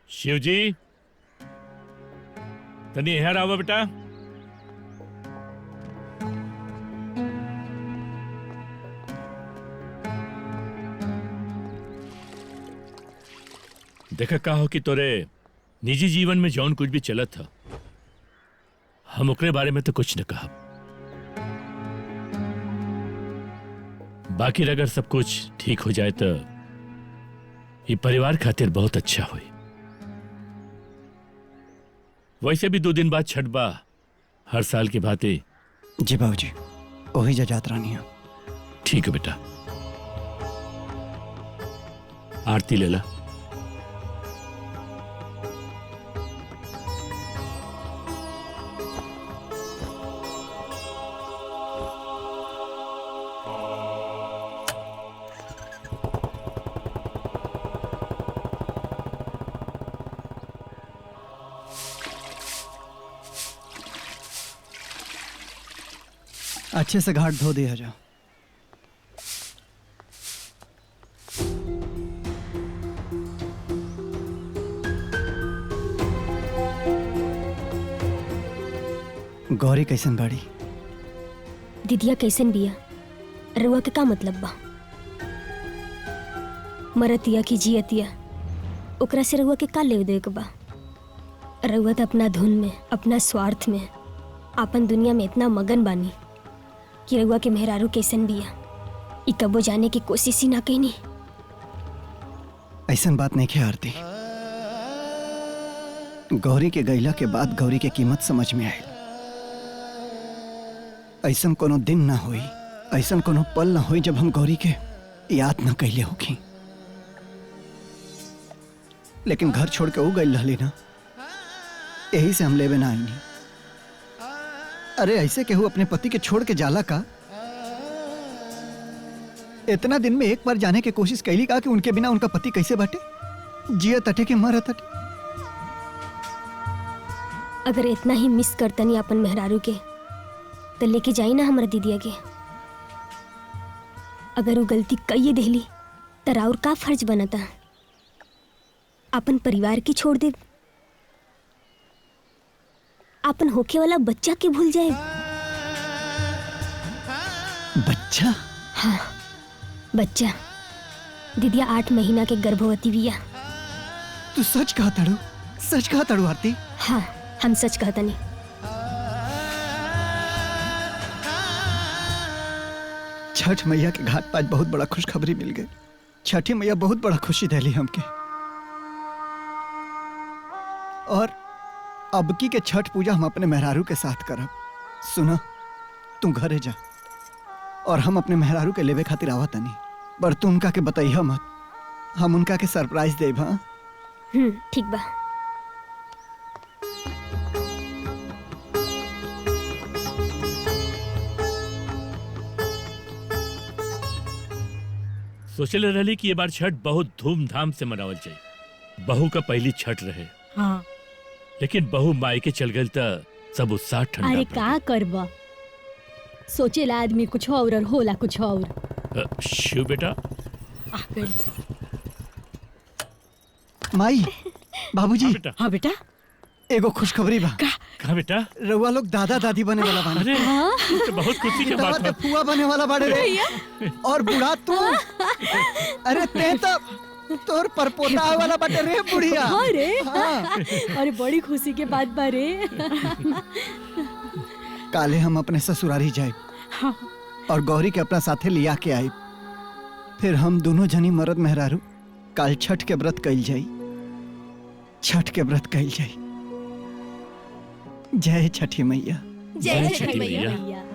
Speaker 2: शिवजी, तनी यहाँ आवा बेटा। देखा का हो कि तोरे निजी जीवन में जौन कुछ भी चलत था हम ओकरे बारे में तो कुछ न कहा। बाकी अगर सब कुछ ठीक हो जाए तो ये परिवार खातिर बहुत अच्छा हुई। वैसे भी 2 दिन बाद छठ बा, हर साल की भांति।
Speaker 3: जी बाबूजी, वही जात रानी है।
Speaker 2: ठीक है बेटा, आरती ले ला।
Speaker 3: अच्छे से घाट धो दिया जा। गौरी कैसन बाड़ी?
Speaker 7: दीदिया कैसन बिया? रउआ के का मतलब बा? मरतिया की जियतिया, ओकरा से रउआ के का लेव देवे के बा? रउआ तो अपना धुन में, अपना स्वार्थ में, आपन दुनिया में इतना मगन बानी कि रउआ के मेहरारू कैसन बिया ई कबो जाने की कोशिश ही ना कईनी।
Speaker 3: ऐसन बात नहीं है आरती। गौरी के गैला के बाद गौरी के कीमत समझ में आई। ऐसन कोनो दिन ना होई, ऐसन कोनो पल ना होई जब हम गौरी के याद ना कैले होगी। लेकिन घर छोड़ के वो गई रहली ना, यही से हम लेवे ना आईनी। अरे ऐसे केहू अपने पति के छोड़ के जाला का? इतना दिन में एक बार जाने की कोशिश कैली का कि उनके बिना उनका पति कैसे बाटे, जिया तटे के मर तटे।
Speaker 7: अगर इतना ही मिस करतनी अपन मेहरारू के तो लेके जाई ना हमारा दीदिया के। अगर वो गलती कई देली तो राउर का फर्ज बनता? अपन परिवार की छोड़ दे, अपन होके वाला बच्चा के भूल जाए।
Speaker 3: बच्चा?
Speaker 7: हाँ, बच्चा। दीदिया 8 महीना के गर्भवती बिया।
Speaker 3: तू सच कहा तड़ू? सच कहा तड़ू आरती?
Speaker 7: हाँ, हम सच कहता नहीं।
Speaker 3: छठ मैया के घाट पर आज बहुत बड़ा खुशखबरी मिल गई। छठी मैया बहुत बड़ा खुशी देली हमके। और अबकी के छठ पूजा हम अपने मेहरारू के साथ करब। सुना, तू घरे जा और हम अपने मेहरारू के लेवे खातिर आवा तनी, पर तू उनका के बताइह मत। हम उनका के सरप्राइज देब। हाँ,
Speaker 7: ठीक बा।
Speaker 2: सोचले रहली कि ये बार छठ बहुत धूमधाम से मनावल जाए। बहू का पहली छठ रहे।
Speaker 4: हाँ।
Speaker 2: लेकिन बहू माई के चल गई त सब उत्साह ठंडा
Speaker 1: अरे
Speaker 2: पड़
Speaker 1: का करबा, सोचेला आदमी कुछ और होला कुछ और।
Speaker 2: शिव बेटा,
Speaker 3: माई, बाबूजी।
Speaker 4: हाँ बेटा,
Speaker 3: एगो खुशखबरी बा।
Speaker 2: कहा बेटा?
Speaker 3: रउआ लोग दादा दादी बने वाला बानी।
Speaker 2: अरे ये तो बहुत खुशी की बात है।
Speaker 3: फुआ बने वाला बाड़े रे। और बुढ़ा तू। अरे ते तो तोर परपोता वाला बाटे रे बुढ़िया।
Speaker 1: हाँ रे।
Speaker 3: हाँ।
Speaker 1: अरे बड़ी खुशी के बात बा रे।
Speaker 3: काले हम अपने ससुरारी जाए और गौरी के अपना साथे लिया के आई। फिर हम दोनों जनी मर्द मेहरारू काल छठ के व्रत कैल जाई। छठ के व्रत कैल जाई। जय छठी मैया।
Speaker 1: जय छठी मैया।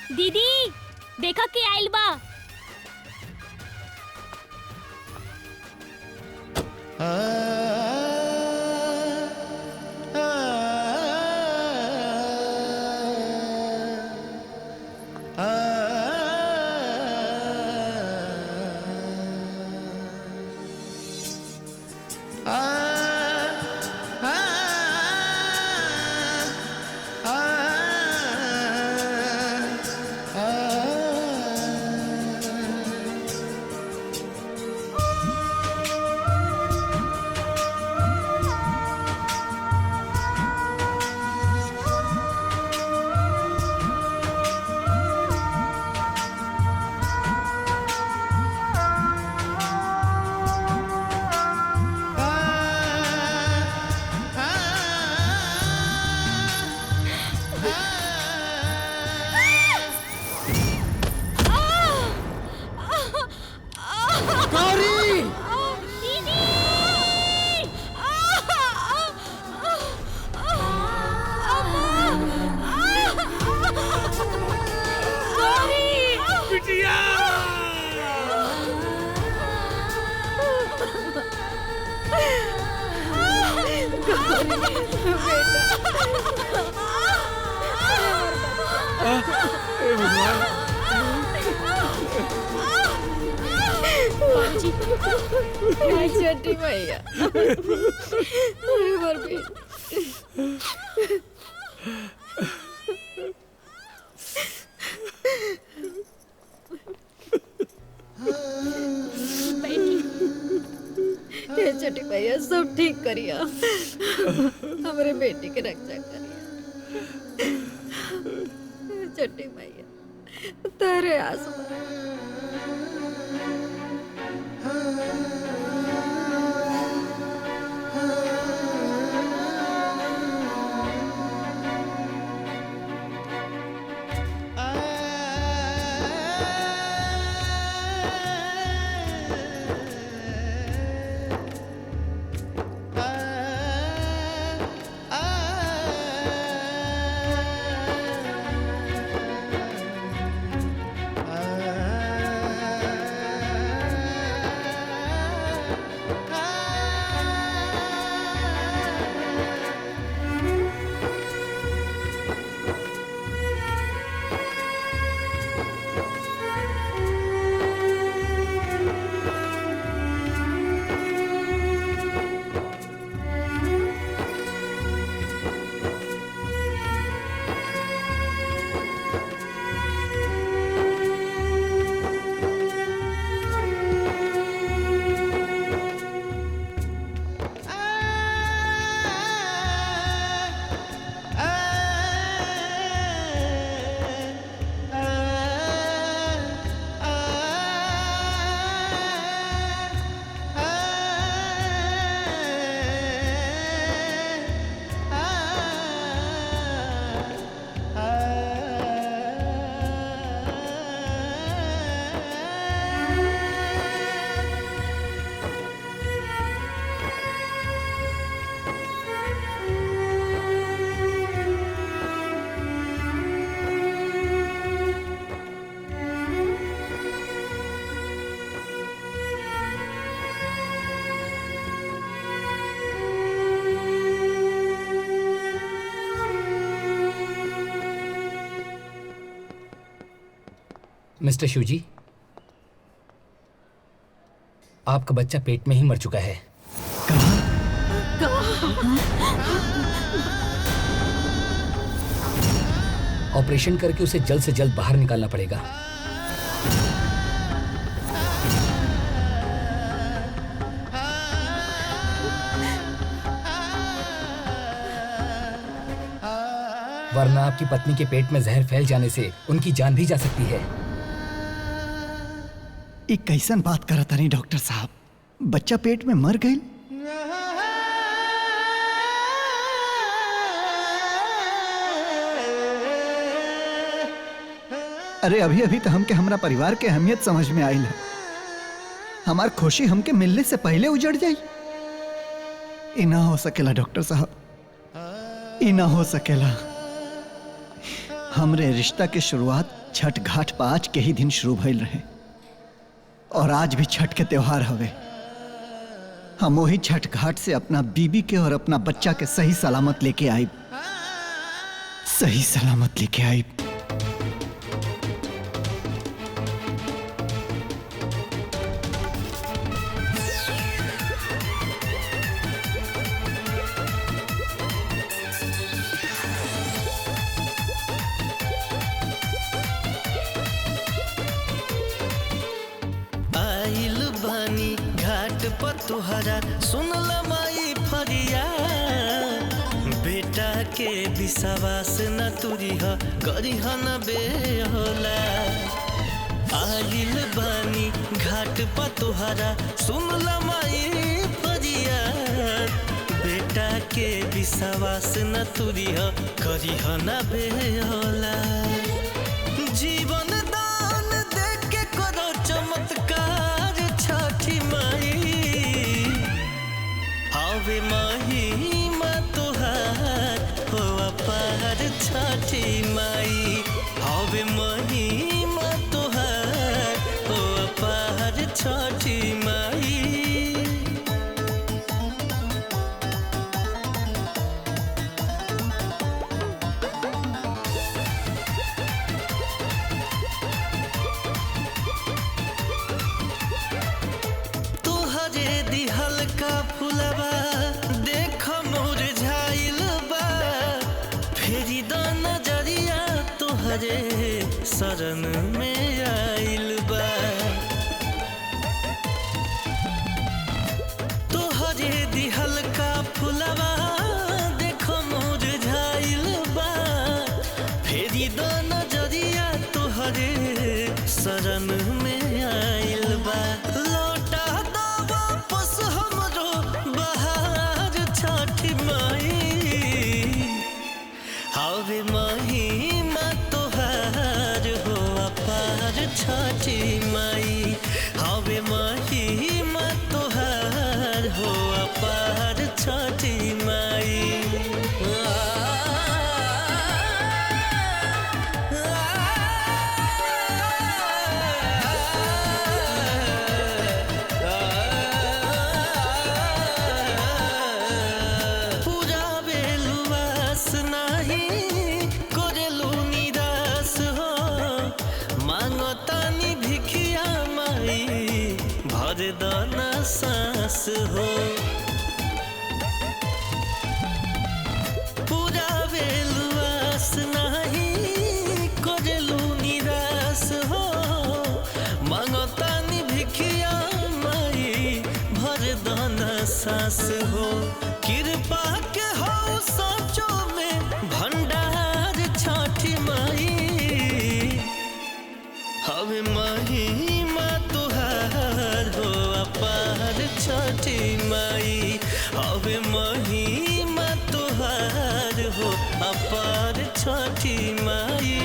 Speaker 17: दीदी देखा के आइल बा।
Speaker 5: बाबूजी
Speaker 4: छठी मैया अरे मर गई। ये छठी मैया सब ठीक करिया, हमारे बेटी के रक्षा करिया। छठी मैया तेरे आसमान
Speaker 18: मिस्टर शिवजी, आपका बच्चा पेट में ही मर चुका है। ऑपरेशन करके उसे जल्द से जल्द बाहर निकालना पड़ेगा। वरना आपकी पत्नी के पेट में जहर फैल जाने से उनकी जान भी जा सकती है।
Speaker 3: एक कैसन बात करत नहीं डॉक्टर साहब, बच्चा पेट में मर गई? अरे अभी अभी तो हमके हमरा परिवार के अहमियत समझ में आई है। हमार खुशी हमके मिलने से पहले उजड़ जाई। ई ना हो सकेला डॉक्टर साहब, ई ना हो सकेला। हमरे रिश्ता के शुरुआत छठ घाट पर आज के ही दिन शुरू भइल रहे और आज भी छठ के त्योहार हवे। हम वही छठ घाट से अपना बीबी के और अपना बच्चा के सही सलामत लेके आए, सही सलामत लेके आए।
Speaker 11: तुहरा सुनल माई फरिया, बेटा के विश्वास न तुरिह करिह न बेहोला। आइल बानी घाट पर तुहरा सुनल माई फरिया, बेटा के विश्वास न तुरिह करिह न बेहोला। जीवन दान दे के करो चमत्कार छठी माई, हवे महिमा तुहार हो अपार छठी माई, हवे महिमा तुहार हो अपार छठी माई।
Speaker 19: फुलवा देखो मुरझाइल बा फेरी द नजरिया तोहरे शरण में आइल बा तोहरे दिहल का फुलवा देखो मुरझाइल बा फेरी द नजरिया तोहरे शरण में आइल बा लौटा दो वापस हमरो बहार छठी माई हवे महिमा तोहार हो अपार छठी माई हवे महिमा तोहार हो अपार छठी माई पूरा बेलुआस नहीं करेलू निराश हो मांगो तानी भिखिया माई भर दाना सांस हो पूरा बेलुआस नहीं करेलू निराश हो मांगो तानी भिखिया माई भर दाना सांस हो कृपा के हो सोचो में भंडार छठी माई हवे महिमा तुहार हो अपार छठी माई हवे महिमा तुहार हो अपार छठी माई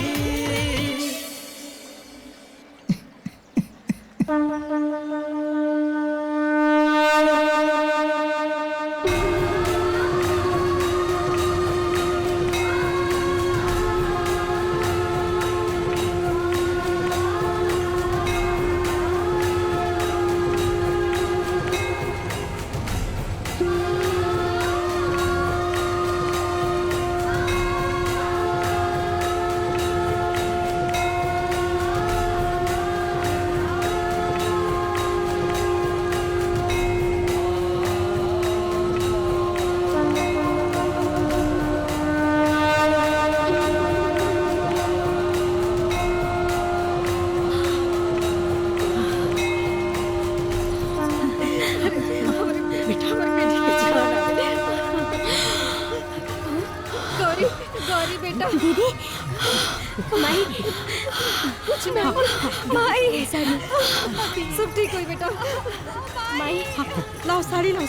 Speaker 10: गौरी गौरी बेटा
Speaker 5: दीदी माई
Speaker 10: कुछ ना माई सब ठीक हुई बेटा
Speaker 5: माई
Speaker 10: लाओ साड़ी ले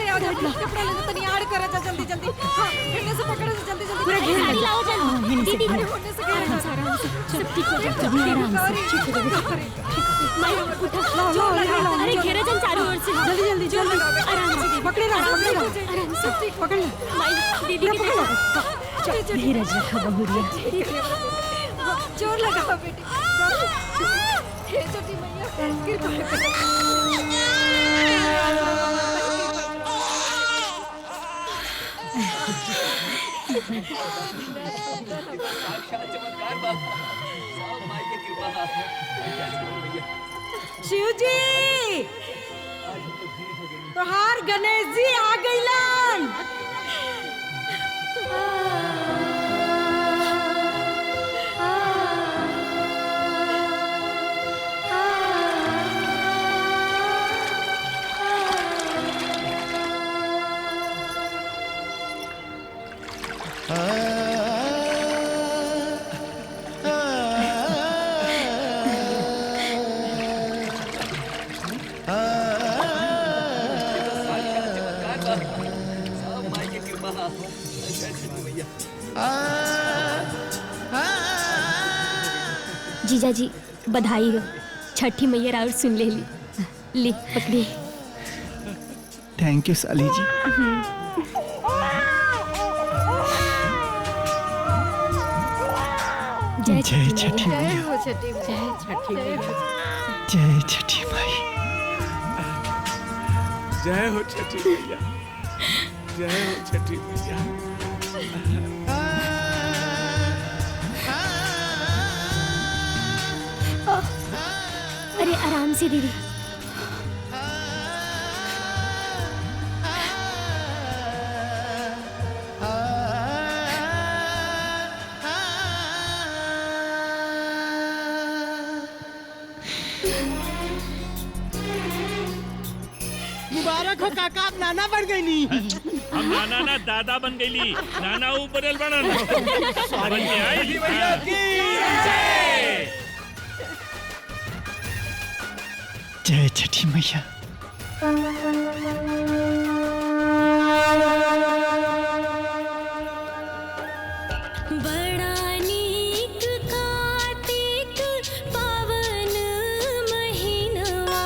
Speaker 10: आओ कपड़ा ले तनी आड़ करे जा जल्दी जल्दी हां हिंडे से पकड़े जा जल्दी जल्दी
Speaker 5: पूरा घेर
Speaker 10: साड़ी लाओ जल्दी दीदी
Speaker 5: हिंडे
Speaker 10: से घेर
Speaker 5: आराम से सब ठीक हो जाएगा आराम से ठीक हो जाएगा माई उठा लो अरे घेरे जन चारों ओर से
Speaker 10: जल्दी जल्दी
Speaker 5: आराम से दीदी
Speaker 10: पकड़े रहो
Speaker 5: आराम से
Speaker 10: ठीक पकड़ ले
Speaker 5: माई दीदी की तरफ धीरज रखा बहुरिया
Speaker 10: जोर लगाओ बेटी हे छोटी मैया कृपा शिव जी तोहार गणेश जी आ गइलन
Speaker 7: जीजा जी बधाई हो छठी मैया राउर सुन ले ली पकड़ी
Speaker 3: थैंक यू साली जी जय छठी मैया जय छठी माई
Speaker 8: जय हो छठी मैया जय हो छठी मैया
Speaker 7: अरे आराम से दीदी
Speaker 6: देखो काका आप नाना बन गई नी।
Speaker 2: हम नाना ना दादा बन गईली, नाना ऊपर बनन।
Speaker 6: सॉरी
Speaker 2: भैया की
Speaker 3: जय छठी मैया।
Speaker 13: बड़ा नीक कार्तिक पावन महीनवा,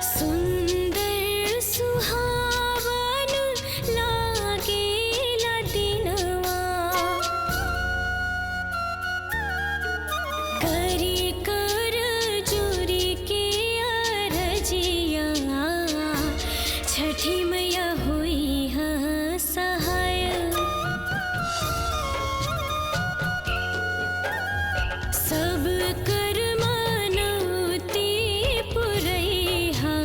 Speaker 13: सुंदर सुहावन लागेला दिनवा। करी कर जोरी के अरजिया, छठी मैया हुई है सहाय। सब कर मनौती पुरैहा,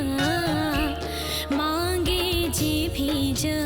Speaker 13: मांगे जी भी जा